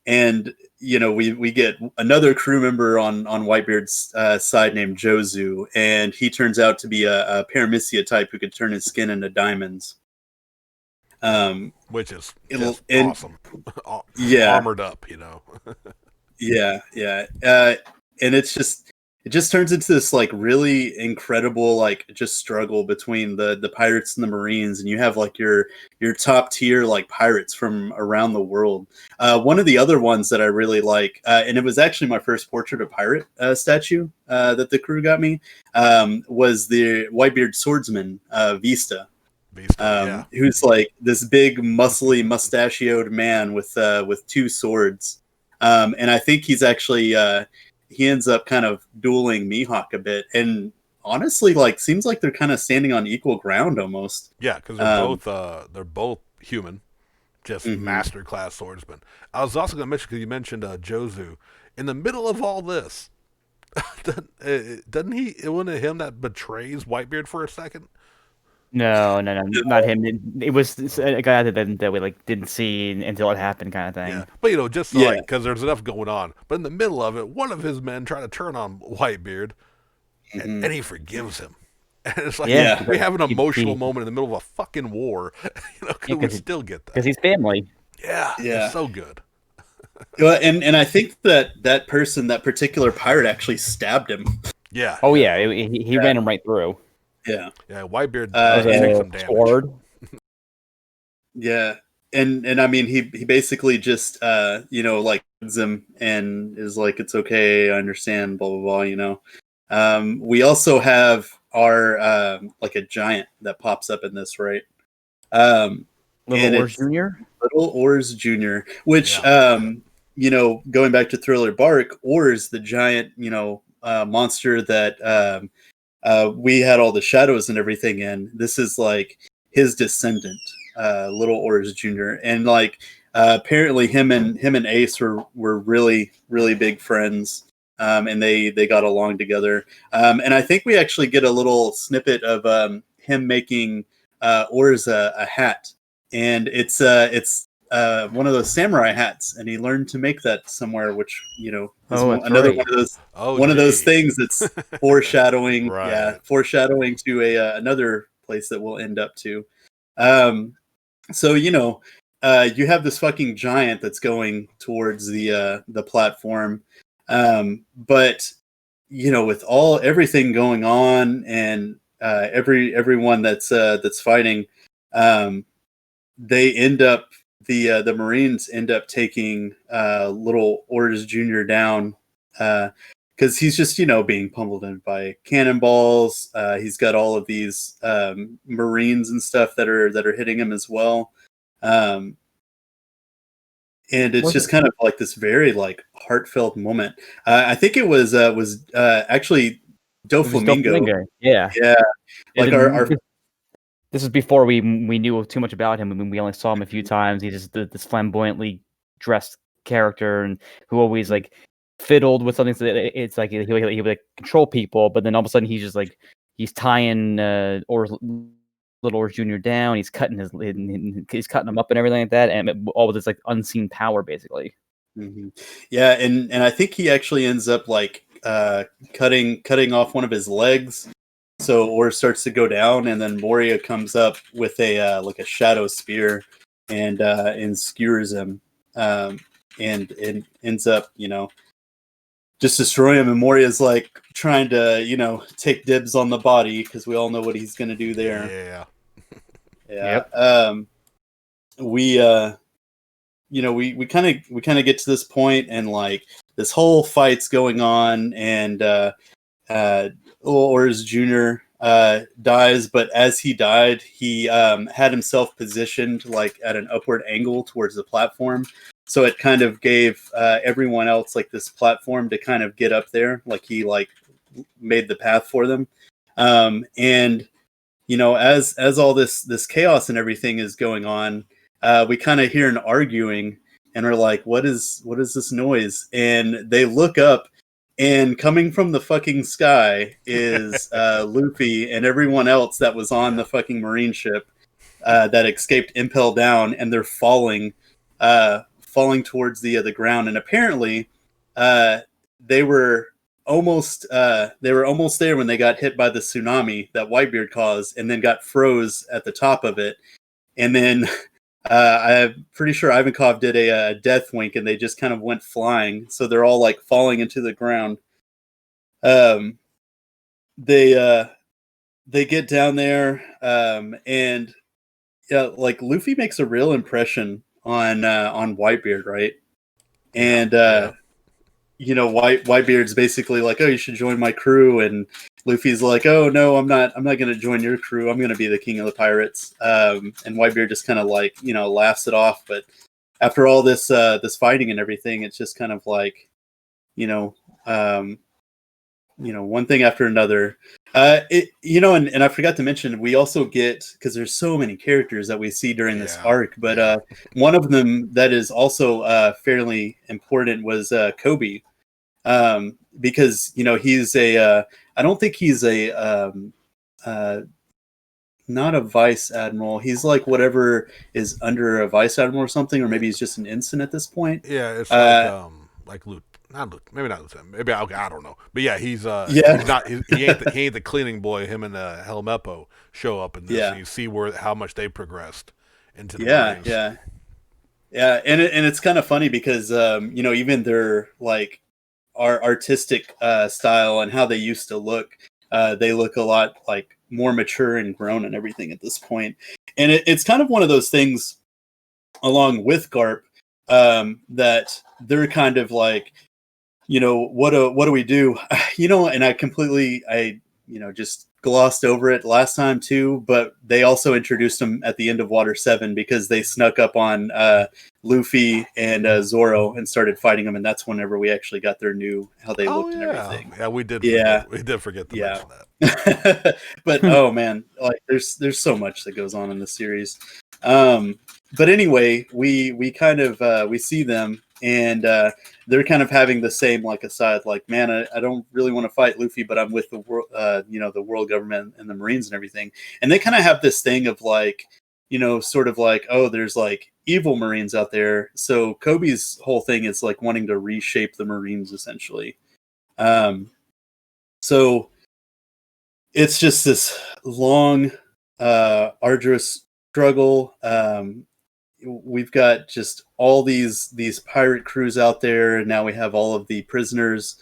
and we get another crew member on Whitebeard's side named Jozu, and he turns out to be a Paramecia type who could turn his skin into diamonds. Which is It'll- just and- awesome. Yeah. Armored up. Yeah. and it just turns into this like really incredible like just struggle between the pirates and the Marines, and you have like your top tier like pirates from around the world. One of the other ones that I really like, and it was actually my first portrait of pirate statue that the crew got me, was the Whitebeard swordsman Vista. Who's like this big, muscly, mustachioed man with two swords, and I think he's actually he ends up kind of dueling Mihawk a bit, and honestly, like seems like they're kind of standing on equal ground almost. Yeah, because they're both human, just master class swordsmen. I was also going to mention, because you mentioned Jozu, in the middle of all this, doesn't he? It wasn't him that betrays Whitebeard for a second. No, not him. It was a guy that we like didn't see until it happened, kind of thing. Yeah, but you know, just like because there's enough going on, but in the middle of it, one of his men try to turn on Whitebeard, and he forgives him. And it's like we have an emotional moment in the middle of a fucking war. You know, because we still get that because he's family. Yeah, it's so good. And I think that person, that particular pirate, actually stabbed him. Yeah. Oh yeah, he ran him right through. Yeah. Whitebeard takes some damage. Sword. Yeah, and I mean he basically just you know like hugs him and is like, it's okay, I understand, blah blah blah. You know, we also have our like a giant that pops up in this, right? Little Oars Jr. Little Oars Jr. Which you know, going back to Thriller Bark, Oars, the giant, you know, monster that we had all the shadows and everything in. This is like his descendant, Little Oars Jr. And like apparently him and Ace were really big friends, and they got along together. And I think we actually get a little snippet of him making Oars a hat, and it's one of those samurai hats, and he learned to make that somewhere, which, you know, is another one of those of those things that's foreshadowing, foreshadowing to another place that we'll end up to. So you know, you have this fucking giant that's going towards the platform, but you know, with everything going on and everyone that's fighting, they end up. The Marines end up taking Little Oars Jr. down because he's just, you know, being pummeled in by cannonballs. He's got all of these Marines and stuff that are hitting him as well, and it's just kind of like this very like heartfelt moment. I think it was actually Doflamingo. Yeah. Like our this is before we knew too much about him. I mean, we only saw him a few times. He's just this flamboyantly dressed character, and who always like fiddled with something. So that it's like he would like control people, but then all of a sudden he's just like he's tying Little Oars Jr. down. He's cutting he's cutting him up and everything like that, and all with this like unseen power, basically. Mm-hmm. Yeah, and I think he actually ends up like cutting off one of his legs. So Oars starts to go down, and then Moria comes up with a like a shadow spear and skewers him, and ends up, you know, just destroying him. And Moria's like trying to, you know, take dibs on the body because we all know what he's gonna do there. Yeah. Yep. We you know, we kind of get to this point, and like this whole fight's going on, and Little Oars Jr. Dies, but as he died, he had himself positioned like at an upward angle towards the platform, so it kind of gave everyone else like this platform to kind of get up there, like he like made the path for them. And you know, as all this chaos and everything is going on, we kind of hear an arguing, and we're like, what is this noise? And they look up, and coming from the fucking sky is Luffy and everyone else that was on the fucking Marine ship that escaped Impel Down, and they're falling towards the ground. And apparently, they were almost there when they got hit by the tsunami that Whitebeard caused, and then got froze at the top of it. And then I'm pretty sure Ivankov did a death wink, and they just kind of went flying. So they're all like falling into the ground. Um, they get down there, and yeah, like Luffy makes a real impression on Whitebeard, right? And Yeah. Whitebeard's basically like, oh, you should join my crew, and Luffy's like, oh no, I'm not going to join your crew. I'm going to be the king of the pirates. And Whitebeard just kind of like laughs it off. But after all this fighting and everything, it's just kind of like you know um, one thing after another. And I forgot to mention, we also get, because there's so many characters that we see during this Yeah. arc, but one of them that is also fairly important was Kobe, because he's I don't think he's uh, not a vice admiral. He's like whatever is under a vice admiral or something, or maybe he's just an ensign at this point. Yeah, it's like not maybe not lieutenant, maybe I don't know, but yeah, he's Yeah. not he ain't the cleaning boy. Him and Helmeppo show up in this, Yeah. and you see how much they progressed into the Yeah, Marines. yeah, and it's kind of funny because even their like our artistic style and how they used to look, they look a lot like more mature and grown and everything at this point. And it's kind of one of those things, along with Garp, that they're kind of like, what do we do? And I just glossed over it last time too, but they also introduced them at the end of Water 7 because they snuck up on Luffy and Zoro and started fighting them, and that's whenever we actually got their how they looked and everything. Yeah, we did. Yeah. We did forget to Yeah. mention that. But oh man, like there's so much that goes on in the series. But anyway, we kind of we see them, and they're kind of having the same like aside, like, man, I don't really want to fight Luffy, but I'm with the world, the world government and the Marines and everything. And they kind of have this thing of like, sort of like, oh, there's like evil Marines out there. So Kobe's whole thing is like wanting to reshape the Marines essentially. So it's just this long, arduous struggle. We've got just all these pirate crews out there, and now we have all of the prisoners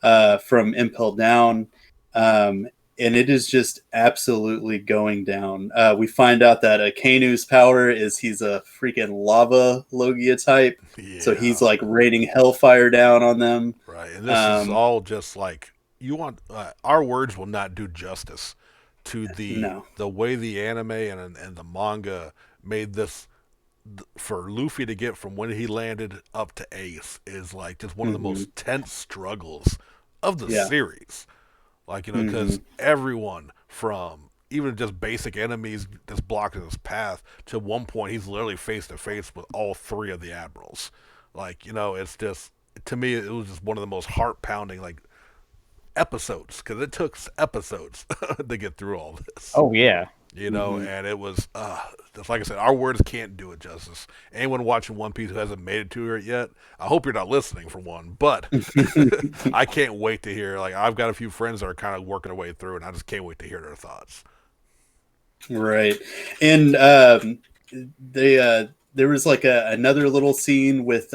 from Impel Down, and it is just absolutely going down. We find out that Akanu's power is he's a freaking lava Logia type, so he's like raining hellfire down on them. Right, and this is all just like you want. Our words will not do justice to the way the anime and the manga made this. For Luffy to get from when he landed up to Ace is like just one of the most tense struggles of the series. Like, because everyone from even just basic enemies just blocking his path to one point he's literally face to face with all three of the admirals. Like, it's just, to me, it was just one of the most heart pounding like episodes, because it took episodes to get through all this. Oh yeah. And it was just like I said, our words can't do it justice. Anyone watching One Piece who hasn't made it to it yet, I hope you're not listening for one, but I can't wait to hear. Like, I've got a few friends that are kind of working their way through, and I just can't wait to hear their thoughts. Right, and there was like another little scene with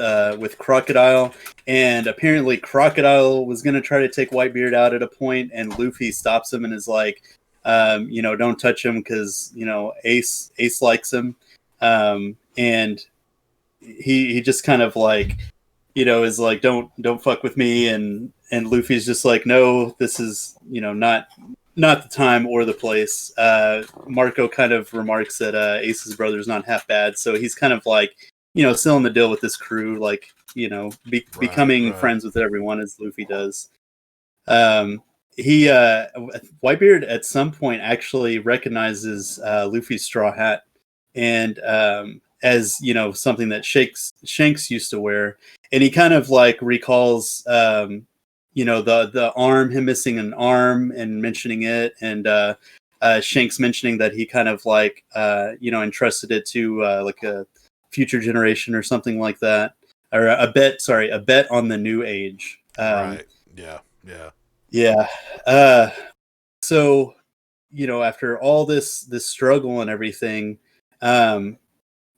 Crocodile, and apparently Crocodile was going to try to take Whitebeard out at a point, and Luffy stops him and is like, don't touch him because Ace likes him, and he just kind of like is like, don't fuck with me, and Luffy's just like, no, this is not the time or the place. Marco kind of remarks that Ace's brother's not half bad, so he's kind of like sealing the deal with this crew, like becoming friends with everyone as Luffy does. Whitebeard at some point actually recognizes Luffy's straw hat, and as something that Shanks used to wear, and he kind of like recalls the arm, him missing an arm and mentioning it, and Shanks mentioning that he kind of like entrusted it to like a future generation or something like that, or a bet on the new age. Right. Yeah. So, after all this struggle and everything,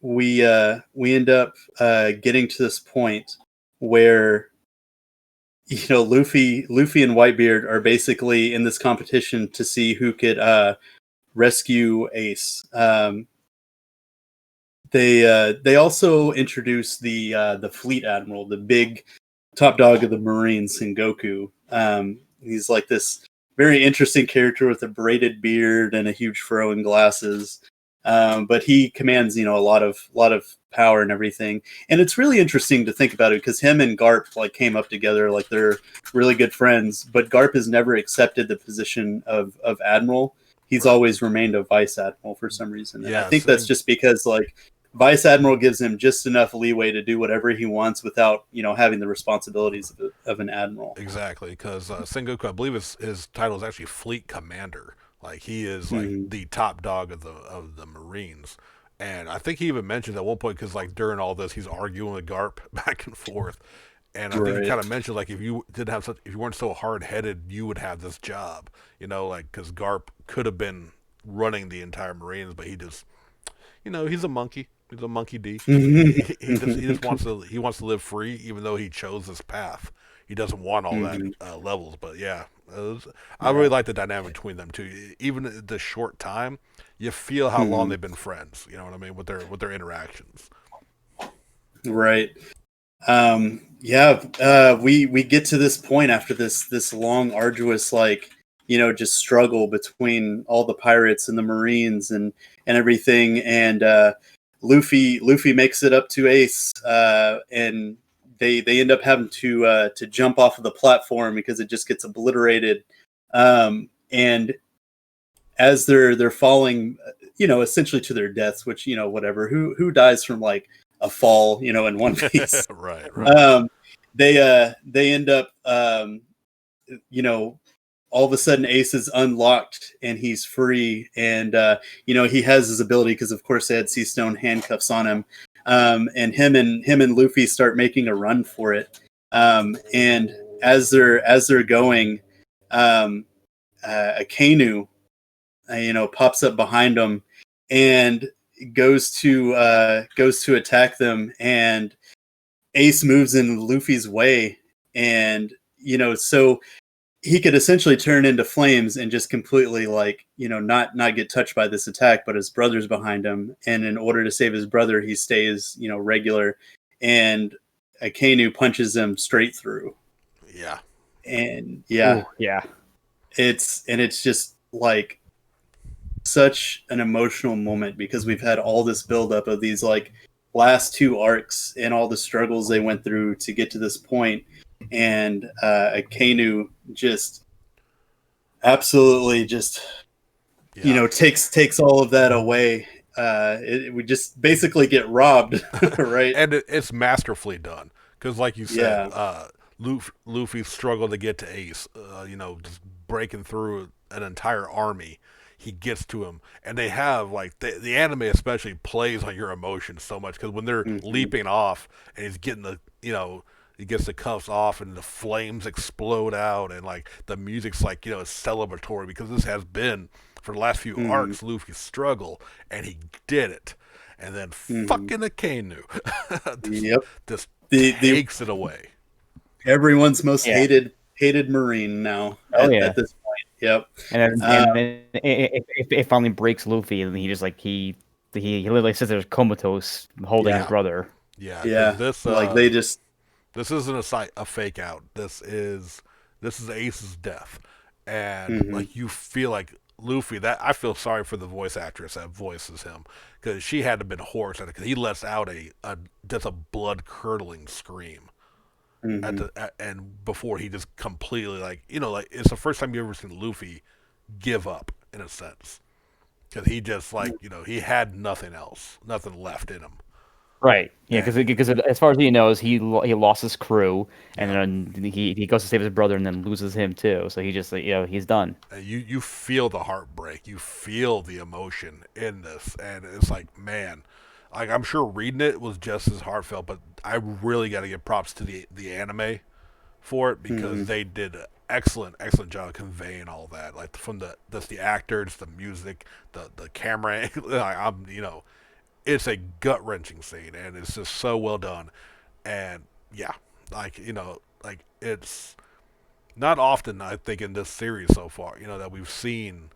we end up getting to this point where Luffy and Whitebeard are basically in this competition to see who could rescue Ace. They also introduced the fleet admiral, the big top dog of the Marines, Sengoku. He's like this very interesting character with a braided beard and a huge fro and glasses. But he commands, a lot of power and everything. And it's really interesting to think about it because him and Garp like came up together, like they're really good friends. But Garp has never accepted the position of admiral. He's always remained a vice admiral for some reason. And I think that's just because like vice admiral gives him just enough leeway to do whatever he wants without having the responsibilities of an admiral. Exactly, because Sengoku, I believe his title is actually fleet commander. Like he is like the top dog of the Marines, and I think he even mentioned at one point because like during all this he's arguing with Garp back and forth, and I think he kind of mentioned like if you weren't so hard headed you would have this job, like because Garp could have been running the entire Marines, but he just he's a monkey. He's a monkey D. He just wants to live free, even though he chose this path. He doesn't want all that levels. But yeah, I really like the dynamic between them too. Even at this short time, you feel how long they've been friends. You know what I mean with their interactions. Right. We get to this point after this long, arduous just struggle between all the pirates and the Marines and everything, and Luffy makes it up to Ace, and they end up having to jump off of the platform because it just gets obliterated. And as they're falling, essentially to their deaths, which whatever. Who dies from like a fall, in One Piece? Right. They end up, all of a sudden Ace is unlocked and he's free, and he has his ability because of course they had Sea Stone handcuffs on him, and him and Luffy start making a run for it, and as they're going, a Kainu pops up behind them and goes to attack them, and Ace moves in Luffy's way, and so he could essentially turn into flames and just completely not get touched by this attack, but his brother's behind him. And in order to save his brother, he stays, regular, and Akainu punches him straight through. Yeah. And it's just like such an emotional moment because we've had all this buildup of these like last two arcs and all the struggles they went through to get to this point. And Akainu just absolutely just takes all of that away. We just basically get robbed, right? And it's masterfully done because, like you said, Luffy struggled to get to Ace. Just breaking through an entire army. He gets to him, and they have like the anime especially plays on your emotions so much because when they're leaping off and he's getting the he gets the cuffs off and the flames explode out and like the music's like celebratory because this has been for the last few arcs Luffy's struggle, and he did it, and then fucking Akainu just takes it away. Everyone's most hated Marine now at this point. Yep. And then it finally breaks Luffy, and he just like he literally sits there comatose holding his brother. Yeah. This isn't a fake out. This is Ace's death, and like you feel like Luffy. That I feel sorry for the voice actress that voices him because she had to have been hoarse because he lets out just a blood curdling scream, and before he just completely like it's the first time you ever seen Luffy give up in a sense because he just he had nothing left in him. Right. Yeah, because as far as he knows, he lost his crew, and then he goes to save his brother, and then loses him too. So he just he's done. You feel the heartbreak, you feel the emotion in this, and it's like, man, like I'm sure reading it was just as heartfelt, but I really got to give props to the anime for it because they did an excellent job conveying all that, like from the actors, the music, the camera. It's a gut-wrenching scene, and it's just so well done. And, like it's not often I think in this series so far, that we've seen.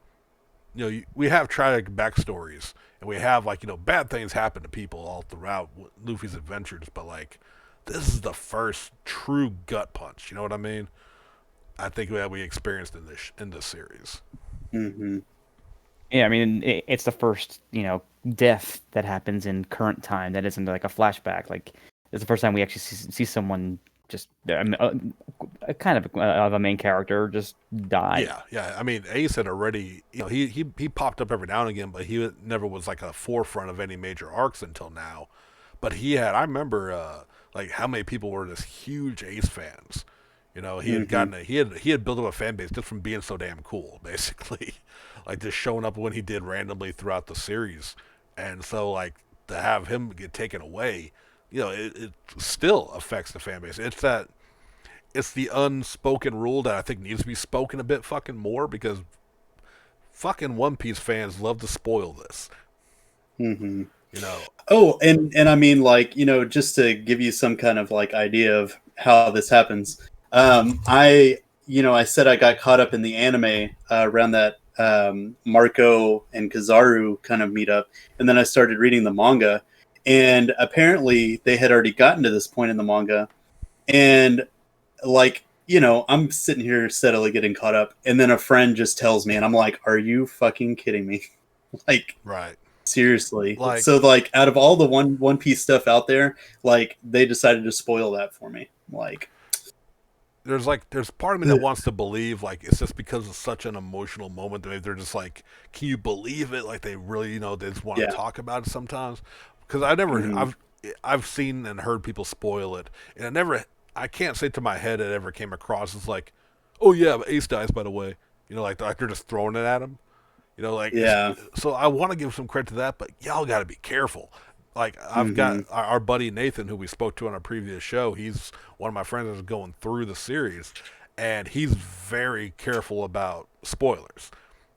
We have tragic backstories, and we have like bad things happen to people all throughout Luffy's adventures, but like this is the first true gut punch. You know what I mean? I think that we experienced in this series. Mm-hmm. Yeah, I mean, it's the first, death that happens in current time that isn't like a flashback. Like, it's the first time we actually see someone just a kind of a main character just die. Yeah. I mean, Ace had already, he popped up every now and again, but he never was like a forefront of any major arcs until now. But I remember, like how many people were just huge Ace fans. He had he had built up a fan base just from being so damn cool, basically, like just showing up when he did randomly throughout the series, and so like to have him get taken away, it still affects the fan base. It's the unspoken rule that I think needs to be spoken a bit fucking more because fucking One Piece fans love to spoil this. Mm-hmm. You know. Oh, and I mean, like, just to give you some kind of like idea of how this happens. I said I got caught up in the anime around that Marco and Kizaru kind of meetup, and then I started reading the manga, and apparently they had already gotten to this point in the manga, and like, I'm sitting here steadily getting caught up, and then a friend just tells me, and I'm like, "Are you fucking kidding me?" Like, right. Seriously. So like out of all the One Piece stuff out there, like they decided to spoil that for me. Like there's part of me that wants to believe like it's just because it's such an emotional moment that maybe they're just like, can you believe it? Like they really, they just want to talk about it sometimes. Because I've seen and heard people spoil it, and I can't say to my head it ever came across as like, oh yeah, but Ace dies by the way. Like they're just throwing it at him. So I want to give some credit to that, but y'all got to be careful. Like I've got our buddy Nathan, who we spoke to on a previous show. He's one of my friends that's going through the series, and he's very careful about spoilers.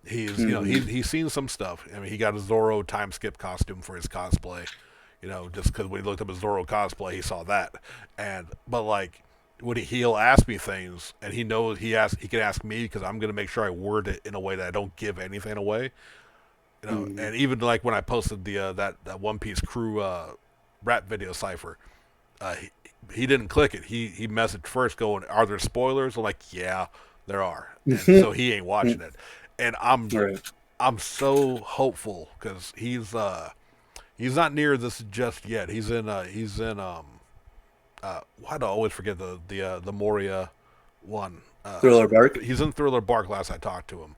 He's he's seen some stuff. I mean, he got a Zoro time skip costume for his cosplay. Just because when he looked up his Zoro cosplay, he saw that. But like when he'll ask me things, and he knows he can ask me because I'm going to make sure I word it in a way that I don't give anything away. And even like when I posted the that One Piece crew rap video cipher, he didn't click it. He messaged first, going, "Are there spoilers?" I'm like, "Yeah, there are." And so he ain't watching it, and I'm so hopeful because he's not near this just yet. He's in why do I always forget the Moria one? Thriller Bark. He's in Thriller Bark. Last I talked to him,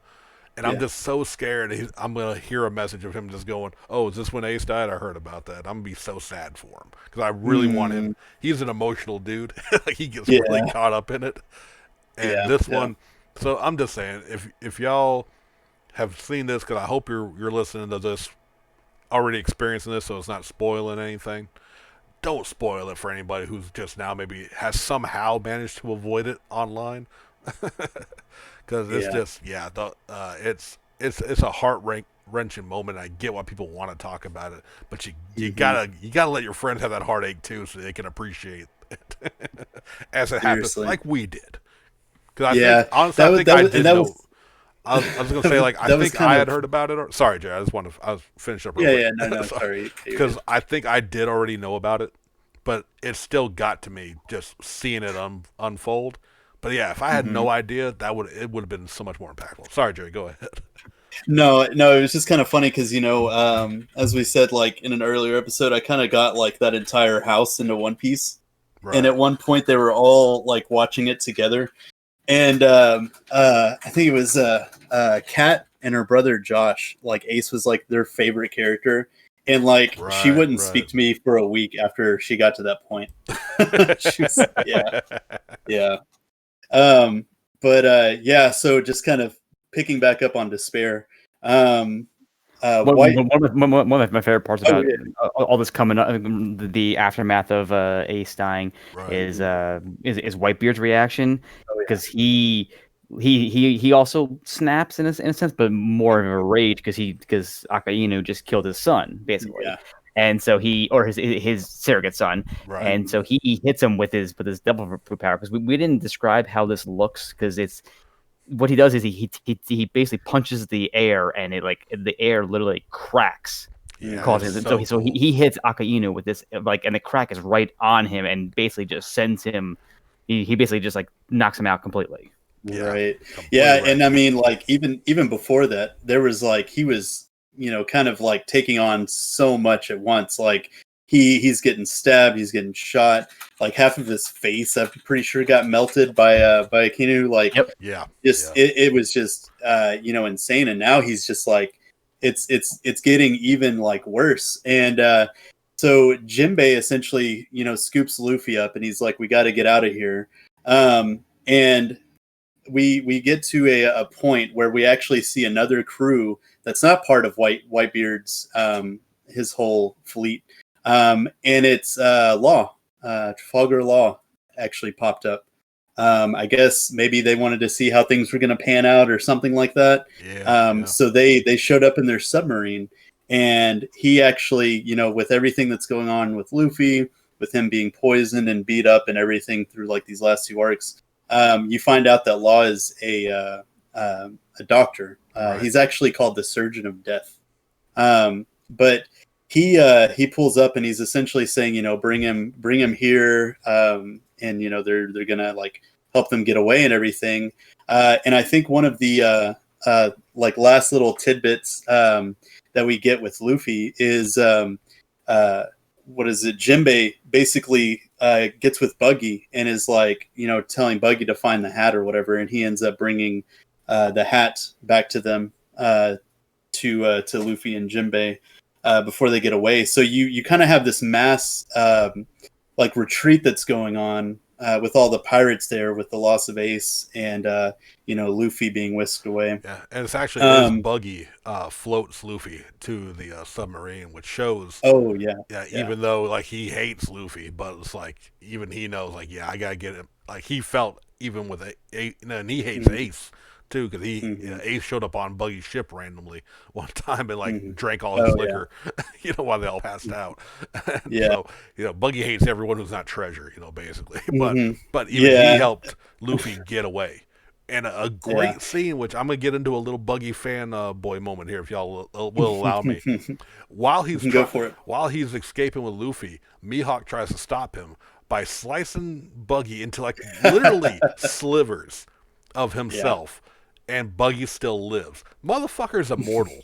and I'm just so scared. I'm gonna hear a message of him just going, "Oh, is this when Ace died? I heard about that." I'm gonna be so sad for him because I really want him. He's an emotional dude. Like he gets really caught up in it. And this one, so I'm just saying, if y'all have seen this, because I hope you're listening to this already experiencing this, so it's not spoiling anything. Don't spoil it for anybody who's just now maybe has somehow managed to avoid it online, because it's just it's a heart wrenching moment. I get why people want to talk about it, but you gotta let your friends have that heartache too, so they can appreciate it as it happens, like we did. Because I think honestly, I think I did know. I was gonna say, like, I think I had heard about it. Sorry, Jay. I was finished up. No, sorry. Because I think I did already know about it, but it still got to me just seeing it unfold. But yeah, if I had no idea, it would have been so much more impactful. Sorry, Jerry. Go ahead. No, it was just kind of funny because as we said, like in an earlier episode, I kind of got like that entire house into One Piece, and at one point they were all like watching it together. And I think it was Kat and her brother Josh. Like Ace was like their favorite character, and like she wouldn't speak to me for a week after she got to that point. She was, yeah. So just kind of picking back up on Despair. One of my favorite parts about all this coming up, the aftermath of Ace dying, is Whitebeard's reaction, because he also snaps in a sense, but more of a rage because Akainu just killed his son basically. and so his surrogate son, Right. and so he hits him with his devil fruit power, because we didn't describe how this looks, because it's what he does is he basically punches the air, and the air literally cracks. Yeah, Causing that's so cool. he hits Akainu with this, like, and the crack is right on him, and basically just sends him. He basically just like knocks him out completely. Yeah, Right. completely Yeah, right. and I mean, like even before that, there was like he was, kind of like taking on so much at once. Like he's getting stabbed, he's getting shot. Like half of his face, I'm pretty sure, got melted by Akinu. Like Yep. Yeah, just yeah. it was just insane. And now he's just like it's getting even like worse. And so Jinbei essentially, scoops Luffy up, and he's like, we got to get out of here. And we get to a point where we actually see another crew that's not part of Whitebeard's his whole fleet, and it's Trafalgar Law actually popped up. I guess maybe they wanted to see how things were going to pan out or something like that. Yeah, So they showed up in their submarine, and he actually, with everything that's going on with Luffy, with him being poisoned and beat up and everything through like these last two arcs, you find out that Law is a doctor. Right. He's actually called the Surgeon of Death. But he pulls up, and he's essentially saying, bring him here, and they're gonna like help them get away and everything. And I think one of the like last little tidbits that we get with Luffy is what is it? Jinbei basically gets with Buggy and is like, telling Buggy to find the hat or whatever, and he ends up bringing the hat back to them, to Luffy and Jinbei before they get away. So you kind of have this mass like retreat that's going on with all the pirates there, with the loss of Ace and Luffy being whisked away. Yeah, and it's actually his Buggy floats Luffy to the submarine, which shows. Oh yeah. Even though like he hates Luffy, but it's like even he knows like I gotta get him. Like he felt even with and he hates Ace too, because Ace showed up on Buggy's ship randomly one time and like drank all his liquor, while they all passed out. Yeah. So Buggy hates everyone who's not Treasure, basically. But even he helped Luffy get away. And a great scene, which I'm gonna get into a little Buggy fan boy moment here, if y'all will allow me. While he's go for it. While he's escaping with Luffy, Mihawk tries to stop him by slicing Buggy into like literally slivers of himself, and Buggy still lives. Motherfucker's immortal.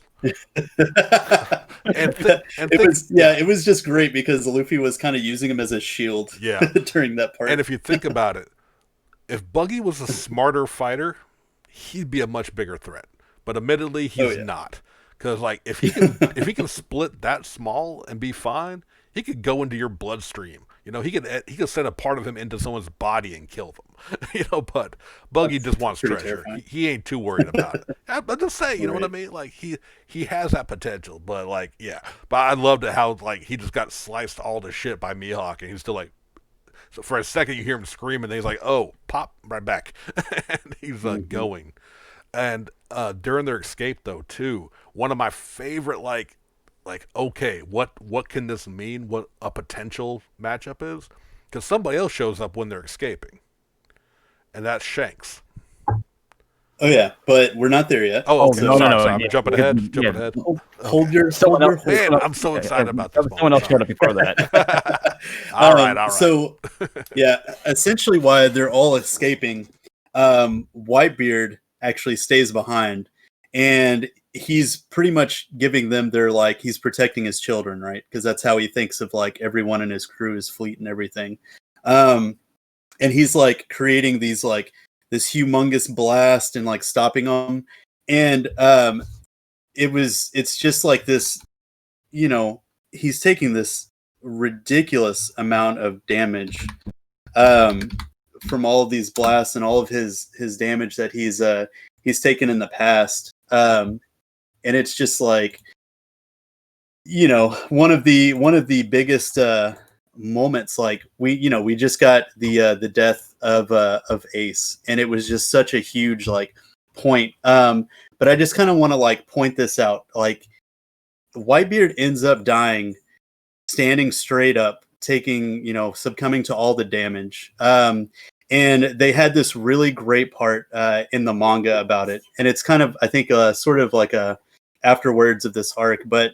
It was just great because Luffy was kind of using him as a shield. During that part. And if you think about it, if Buggy was a smarter fighter, he'd be a much bigger threat. But admittedly, he's not. Because like if he can split that small and be fine, he could go into your bloodstream. He could send a part of him into someone's body and kill them. But Buggy just wants treasure. He ain't too worried about it. I'm just saying, you know what I mean? Like he has that potential, but like But I loved it how like he just got sliced all to shit by Mihawk, and he's still like. So for a second, you hear him scream, and then he's like, "Oh, pop right back," and he's going. And during their escape, though, too, one of my favorite okay, what can this mean? What a potential matchup is? Because somebody else shows up when they're escaping, and that's Shanks. Oh yeah, but we're not there yet. Oh, okay. No, sorry. yeah. Jumping ahead. Hold your man. I'm so excited about this. Someone else showed up before that. All right. So, essentially, why they're all escaping, Whitebeard actually stays behind, and he's pretty much giving them he's protecting his children, right? Because that's how he thinks of like everyone in his crew, his fleet, and everything. And he's like creating these like this humongous blast and like stopping them, and it's just like this, he's taking this ridiculous amount of damage from all of these blasts and all of his damage that he's taken in the past, and it's just like one of the biggest moments. Like we just got the death of Ace, and it was just such a huge like point. But I just kind of want to like point this out. Like Whitebeard ends up dying standing straight up, taking, succumbing to all the damage. And they had this really great part in the manga about it, and it's kind of, I think, sort of like a afterwards of this arc. But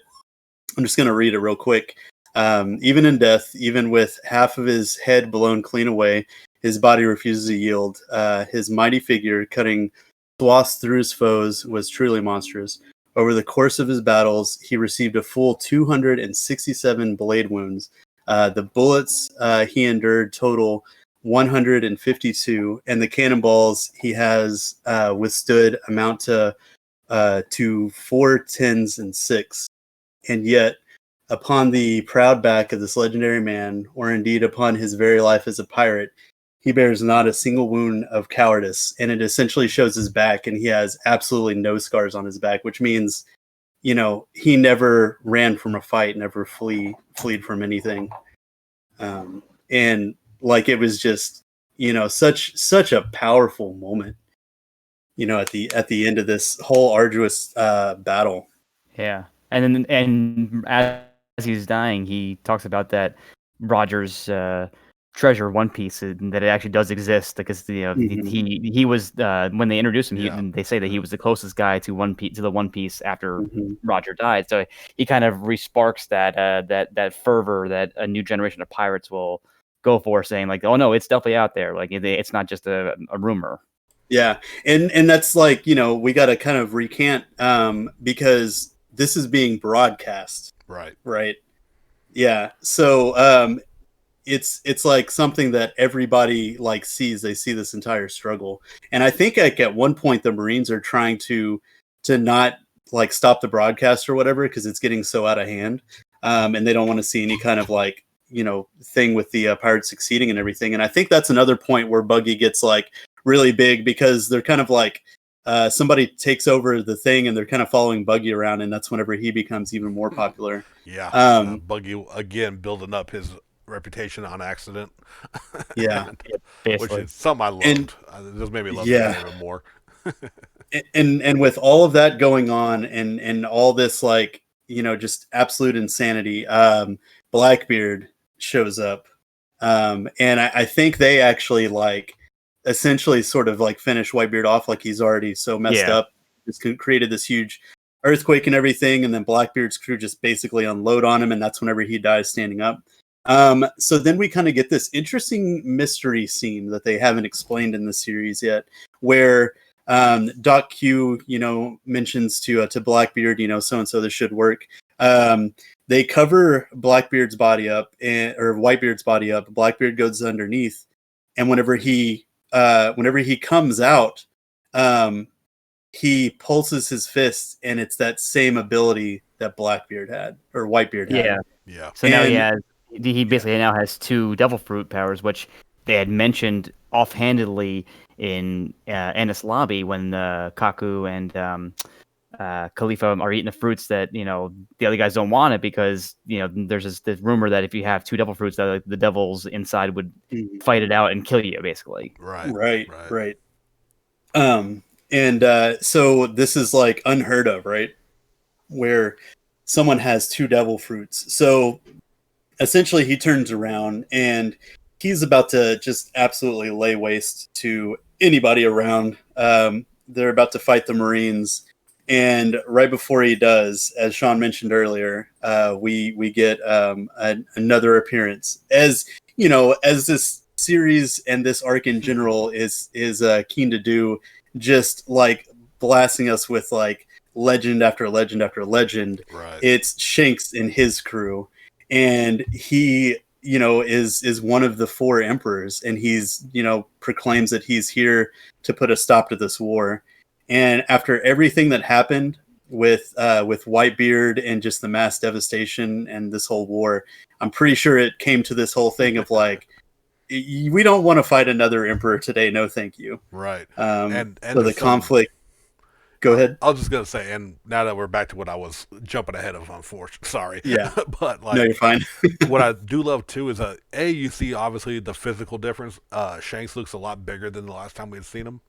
I'm just going to read it real quick. Even in death, even with half of his head blown clean away, his body refuses to yield. His mighty figure, cutting swaths through his foes, was truly monstrous. Over the course of his battles, he received a full 267 blade wounds. The bullets he endured total 152, and the cannonballs he has withstood amount to 4 10s and 6. And yet, upon the proud back of this legendary man, or indeed upon his very life as a pirate, he bears not a single wound of cowardice, and it essentially shows his back, and he has absolutely no scars on his back, which means, he never ran from a fight, never fled from anything. And like, it was just, such a powerful moment, at the end of this whole arduous battle. Yeah. And as he's dying, he talks about that Roger's treasure One Piece, and that it actually does exist, because he was when they introduced him, they say that he was the closest guy to the One Piece after Roger died. So he kind of resparks that fervor that a new generation of pirates will go for, saying like, oh no, it's definitely out there. Like, it's not just a rumor. Yeah, and that's like, we got to kind of recant because this is being broadcast. Right. Yeah. So it's like something that everybody like sees. They see this entire struggle, and I think like at one point the Marines are trying to not like stop the broadcast or whatever, because it's getting so out of hand, and they don't want to see any kind of like thing with the pirates succeeding and everything. And I think that's another point where Buggy gets like really big, because they're kind of like somebody takes over the thing and they're kind of following Buggy around, and that's whenever he becomes even more popular. Yeah. Buggy again building up his reputation on accident. Yeah. Which is something I loved. It just made me love it even more. and with all of that going on, and all this like, just absolute insanity, Blackbeard shows up. And I think they actually like essentially sort of like finish Whitebeard off, like he's already so messed up. Just created this huge earthquake and everything, and then Blackbeard's crew just basically unload on him, and that's whenever he dies standing up. So then we kind of get this interesting mystery scene that they haven't explained in the series yet, where Doc Q, mentions to Blackbeard, so and so this should work. They cover Blackbeard's body up, or Whitebeard's body up. Blackbeard goes underneath, and whenever he comes out, he pulses his fist, and it's that same ability that Blackbeard had, or Whitebeard had. Yeah. So now he basically now has 2 Devil Fruit powers, which they had mentioned offhandedly in Ennis Lobby when Kaku and Khalifa are eating the fruits that the other guys don't want it, because there's this rumor that if you have 2 devil fruits, that the devils inside would fight it out and kill you, basically. Right. And so this is like unheard of, right? Where someone has 2 devil fruits. So essentially he turns around and he's about to just absolutely lay waste to anybody around. They're about to fight the Marines. And right before he does, as Sean mentioned earlier, we get another appearance. As this series and this arc in general is keen to do, just like blasting us with like legend after legend after legend. Right. It's Shanks and his crew, and he is one of the 4 emperors, and he's proclaims that he's here to put a stop to this war. And after everything that happened with Whitebeard and just the mass devastation and this whole war, I'm pretty sure it came to this whole thing of like, we don't want to fight another emperor today. No, thank you. Right. And so the conflict. Go ahead. I was just gonna say, and now that we're back to what I was jumping ahead of, unfortunately, sorry. Yeah. But like, no, you're fine. what I do love too is you see obviously the physical difference. Shanks looks a lot bigger than the last time we had seen him.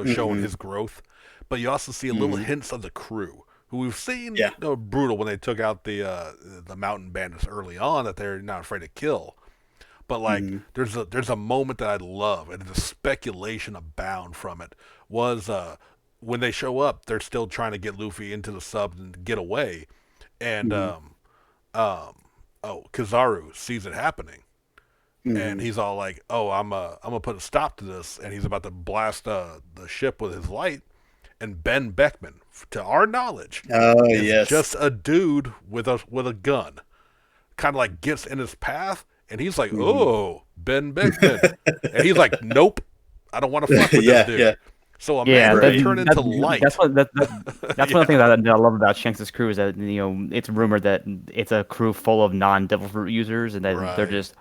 Showing his growth, but you also see little hints of the crew, who we've seen Yeah. brutal when they took out the mountain bandits early on that they're not afraid to kill. But like, Mhm. there's a moment that I love, and the speculation abound from it was when they show up, they're still trying to get Luffy into the sub and get away, and Mhm. Kizaru sees it happening, and Mhm. he's all like, "Oh, I'm gonna put a stop to this," and he's about to blast the ship with his light, and Ben Beckman, to our knowledge, Oh is yes. just a dude with a gun, kind of like gets in his path, and he's like, Mhm. "Oh, Ben Beckman," and he's like, "Nope, I don't want to fuck with this Yeah. dude." Yeah. So a Yeah, man Right. can turn into light. that's that's one of the Yeah. things that I love about Shanks' crew is that it's rumored that it's a crew full of non-Devil Fruit users and that they're Right. just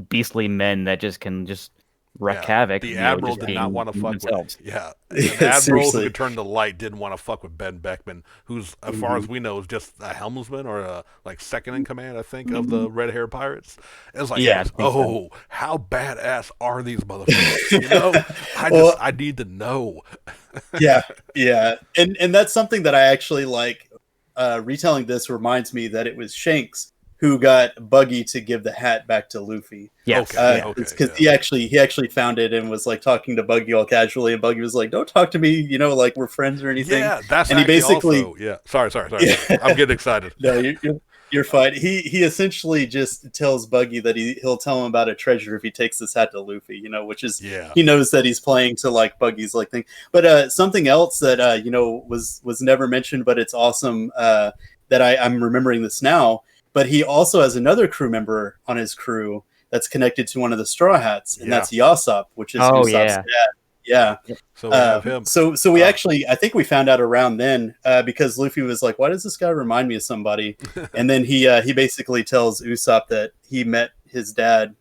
beastly men that just can just wreak Yeah, havoc. the admiral just did being not want to fuck themselves. with. Yeah, an Yeah, admiral who seriously. could turn to light didn't want to fuck with Ben Beckman, who's, as far as Mhm. we know, is just a helmsman or a like second in command, I think, of the red hair pirates. It's like, Yeah. I think so. oh, how badass are these motherfuckers? Well, I need to know. yeah, yeah, and that's something that I actually like. Retelling this reminds me that it was Shanks who got Buggy to give the hat back to Luffy. Yes, Okay, yeah. okay, It's because yeah. he actually found it and was like talking to Buggy all casually, and Buggy was like, "Don't talk to me, like we're friends or anything." Yeah, that's And he actually basically, also yeah. Sorry. yeah, I'm getting excited. no, you're fine. He essentially just tells Buggy that he'll tell him about a treasure if he takes this hat to Luffy, which is Yeah, he knows that he's playing to like Buggy's like thing. But something else that was never mentioned, but it's awesome that I'm remembering this now. But he also has another crew member on his crew that's connected to one of the Straw Hats, and yeah. that's Yasop, which is Oh, Usopp's yeah. dad. Yeah. So we have him. So we Uh, actually, I think we found out around then because Luffy was like, "Why does this guy remind me of somebody?" And then he basically tells Usopp that he met his dad,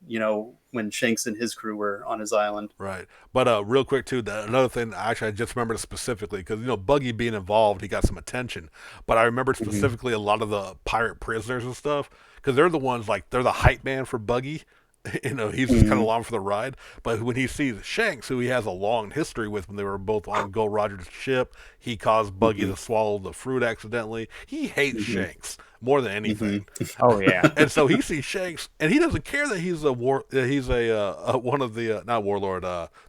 when Shanks and his crew were on his island. Right, but real quick too, another thing actually I just remembered specifically because Buggy being involved, he got some attention. But I remembered Mhm. specifically a lot of the pirate prisoners and stuff because they're the ones like they're the hype man for Buggy. He's just kind of Mhm. along for the ride. But when he sees Shanks, who he has a long history with, when they were both on Gold Roger's ship, he caused Buggy Mhm. to swallow the fruit accidentally. He hates Mhm. Shanks more than anything. Oh, yeah. And so he sees Shanks, and he doesn't care that he's he's a one of the not warlord,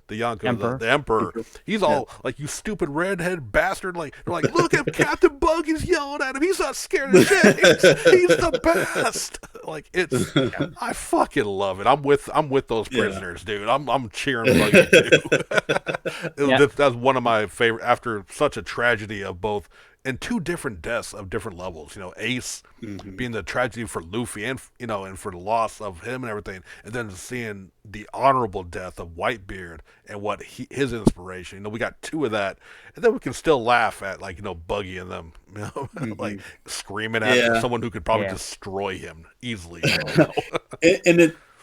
the Yonko, Emperor. the emperor. He's all like, "You stupid redhead bastard!" Like they're like, "Look at Captain Buggy's yelling at him. He's not scared of Shanks. He's the best." Like I fucking love it. I'm with those Yeah. prisoners, dude. I'm cheering Buggy too. Yeah. That's one of my favorite after such a tragedy of both and two different deaths of different levels. Ace Mhm. being the tragedy for Luffy and and for the loss of him and everything, and then seeing the honorable death of Whitebeard and what his inspiration. We got two of that, and then we can still laugh at like Buggy and them, like Mhm. screaming at Yeah. someone who could probably Yeah. destroy him easily.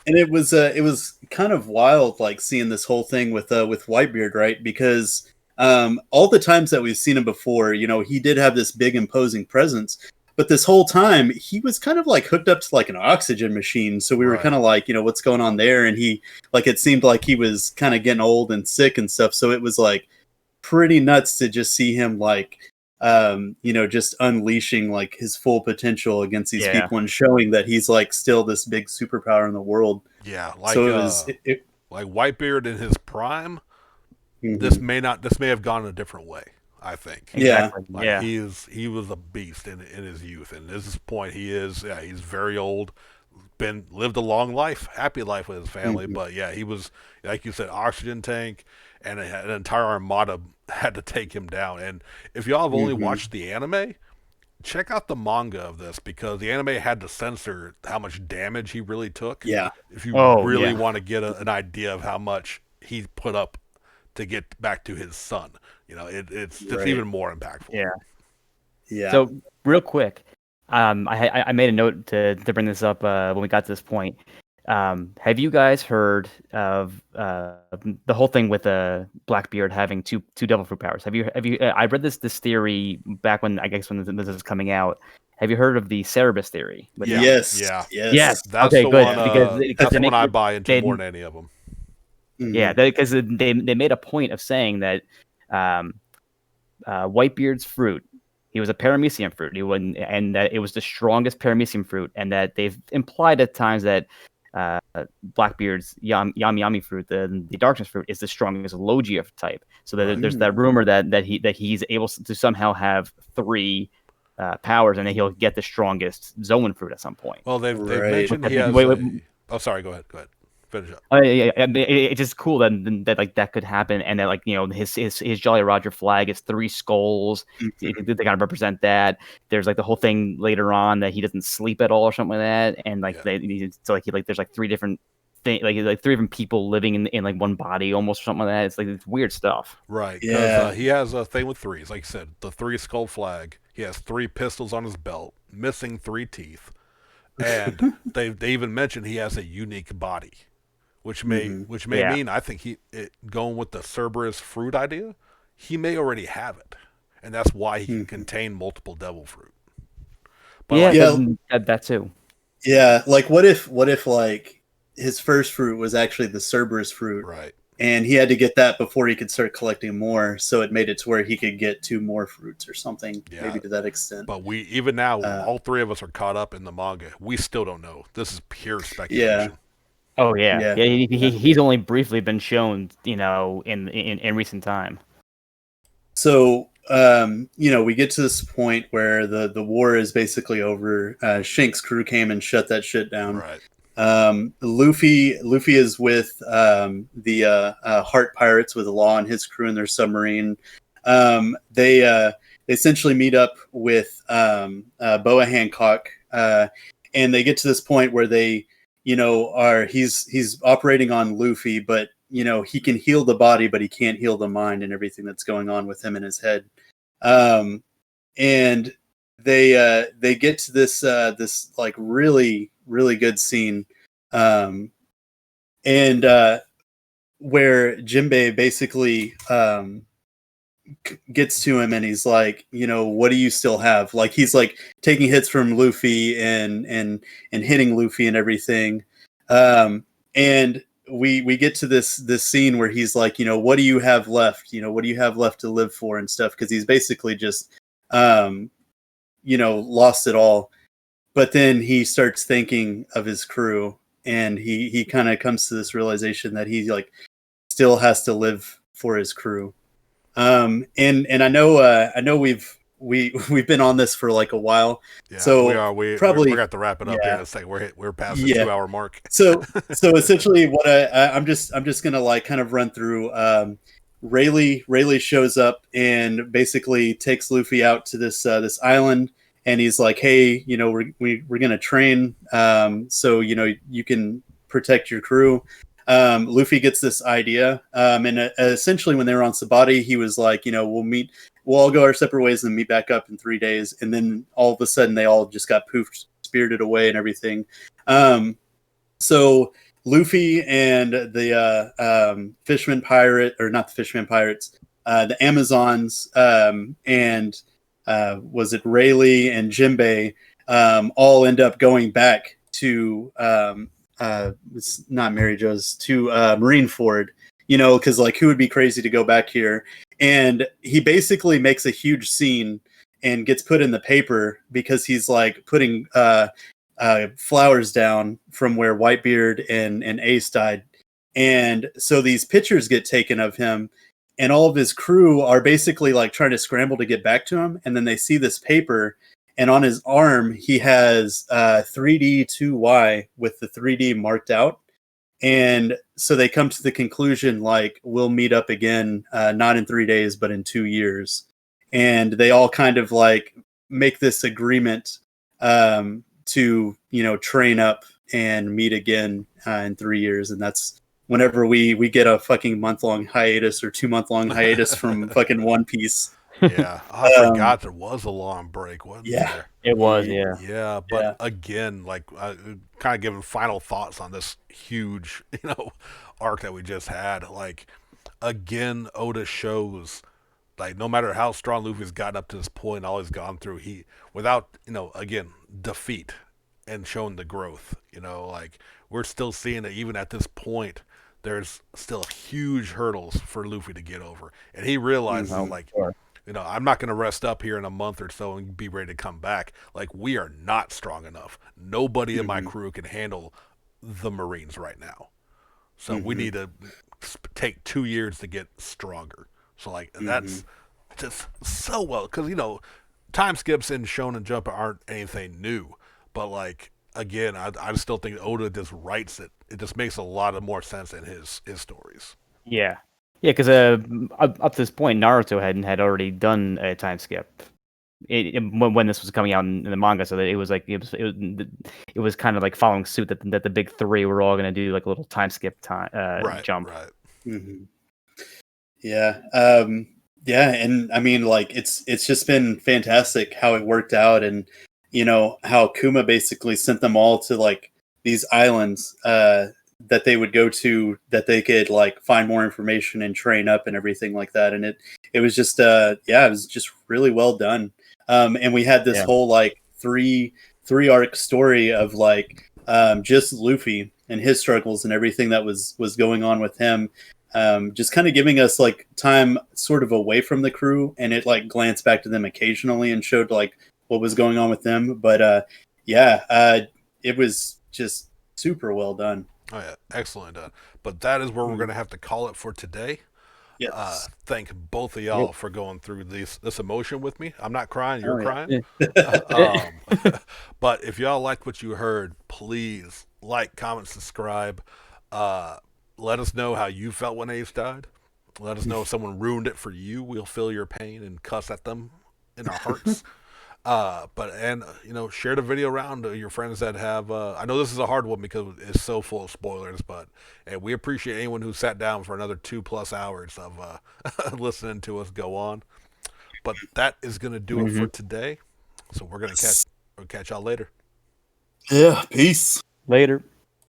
And it was kind of wild, like seeing this whole thing with Whitebeard, right? Because all the times that we've seen him before, he did have this big imposing presence, but this whole time he was kind of like hooked up to like an oxygen machine. So we were Right. kind of like, what's going on there? And he like it seemed like he was kind of getting old and sick and stuff. So it was like pretty nuts to just see him like just unleashing like his full potential against these Yeah. people and showing that he's like still this big superpower in the world. Yeah, like So it was like Whitebeard in his prime. mhm. This may have gone a different way. I think. Yeah. Exactly. Like Yeah. he was a beast in his youth, and at this point he's very old, lived a long life, happy life with his family, Mhm. but yeah, he was, like you said, oxygen tank, and an entire armada had to take him down. And if y'all have only Mhm. watched the anime, check out the manga of this because the anime had to censor how much damage he really took. Yeah. If you Oh, really yeah. want to get an idea of how much he put up to get back to his son, it's just Right. even more impactful. Yeah. Yeah. So real quick, I made a note to bring this up when we got to this point. Have you guys heard of the whole thing with Blackbeard having two devil fruit powers? Have you? I read this theory back when this was coming out. Have you heard of the Cerebus theory? Yeah. Yes. Yeah. Yes. Yes. That's Okay, the good, one. because That's they the one make I it- buy into they- more than any of them. Mhm. Yeah, because they made a point of saying that Whitebeard's fruit He was a paramecium fruit. And that it was the strongest paramecium fruit, and that they've implied at times that Blackbeard's Yami fruit, the darkness fruit, is the strongest Logia type. So there's that rumor that he's able to somehow have 3 powers, and then he'll get the strongest Zoan fruit at some point. Well, they've Right. mentioned he has. Oh, sorry. Go ahead. Finish up. It's just cool that like that could happen, and that, like, you know, his Jolly Roger flag is 3 skulls. They kind of represent that. There's like the whole thing later on that he doesn't sleep at all or something like that, and like there's like 3 different thing, like 3 different people living in like one body almost, or something like that. It's like it's weird stuff. Right. Yeah. He has a thing with 3s. Like you said, the 3 skull flag. He has 3 pistols on his belt, missing 3 teeth, and they even mentioned he has a unique body, which may mean, I think going with the Cerberus fruit idea, he may already have it, and that's why he can contain multiple devil fruit. But that too. Yeah, like what if like his first fruit was actually the Cerberus fruit, right? And he had to get that before he could start collecting more, so it made it to where he could get 2 more fruits or something, maybe to that extent. But we even now, all 3 of us are caught up in the manga. We still don't know. This is pure speculation. Yeah. Oh yeah. He's only briefly been shown, you know, in recent time. So you know, we get to this point where the war is basically over. Shank's crew came and shut that shit down. Right. Luffy is with the Heart Pirates with Law and his crew in their submarine. They essentially meet up with Boa Hancock, and they get to this point where they, you know, he's operating on Luffy, but you know, he can heal the body, but he can't heal the mind and everything that's going on with him in his head. And they get to this like really good scene, and where Jinbei basically gets to him, and he's like, you know, what do you still have? Like, he's like taking hits from Luffy and hitting Luffy and everything, and we get to this scene where he's like, you know, what do you have left? You know, what do you have left to live for and stuff? Because he's basically just you know, lost it all. But then he starts thinking of his crew, and he kind of comes to this realization that he like still has to live for his crew. And I know we've been on this for like a while. Yeah, so we are. We probably got to wrap it up here in a second. We're past the 2-hour mark. So essentially, what I'm just gonna like kind of run through. Rayleigh shows up and basically takes Luffy out to this island, and he's like, hey, you know, we're gonna train, so you know you can protect your crew. Luffy gets this idea, and essentially when they were on Sabaody, he was like, you know, we'll all go our separate ways and meet back up in 3 days. And then all of a sudden they all just got poofed, spirited away and everything. So Luffy and the Fishman Pirate, or not the Fishman Pirates, the Amazons, and was it Rayleigh and Jinbei, all end up going back to it's not Mary Jo's, to Marineford, you know, because like who would be crazy to go back here? And he basically makes a huge scene and gets put in the paper because he's like putting flowers down from where Whitebeard and Ace died. And so these pictures get taken of him, and all of his crew are basically like trying to scramble to get back to him. And then they see this paper, and on his arm, he has 3D 2Y with the 3D marked out. And so they come to the conclusion, like, we'll meet up again, not in 3 days, but in 2 years. And they all kind of like make this agreement to, you know, train up and meet again in 3 years. And that's whenever we get a fucking month-long hiatus or 2-month-long hiatus from fucking One Piece. Yeah, I forgot there was a long break, wasn't there? It was, yeah. Yeah, but again, like, kind of giving final thoughts on this huge, you know, arc that we just had. Like, again, Oda shows, like, no matter how strong Luffy's gotten up to this point, all he's gone through, he, without, you know, again, defeat and showing the growth, you know, like, we're still seeing that even at this point, there's still huge hurdles for Luffy to get over. And he realizes, like, I'm not going to rest up here in a month or so and be ready to come back. Like, we are not strong enough. Nobody in my crew can handle the Marines right now. So we need to take 2 years to get stronger. So, like, that's just so well, because, time skips in Shonen Jump aren't anything new. But, like, again, I still think Oda just writes it. It just makes a lot of more sense in his stories. Yeah, because up to this point, Naruto had already done a time skip. When this was coming out in the manga, so that it was like it was kind of like following suit that the big three were all going to do like a little time skip jump. Right. Yeah. Yeah, and I mean, like, it's just been fantastic how it worked out, and how Kuma basically sent them all to like these islands that they would go to, that they could like find more information and train up and everything like that. And it was just it was just really well done. And we had this whole like three arc story of like just Luffy and his struggles and everything that was going on with him. Just kind of giving us like time sort of away from the crew, and it like glanced back to them occasionally and showed like what was going on with them. But it was just super well done. Oh yeah, excellent done. But that is where we're going to have to call it for today. Yes. Thank both of y'all for going through this emotion with me. I'm not crying, you're crying. But if y'all liked what you heard, please like, comment, subscribe. Let us know how you felt when Ace died. Let us know if someone ruined it for you. We'll feel your pain and cuss at them in our hearts. Share the video around to your friends that have. I know this is a hard one because it's so full of spoilers, and we appreciate anyone who sat down for another 2+ hours of listening to us go on. But that is gonna do it for today. So we're gonna catch y'all later. Yeah, peace. Later.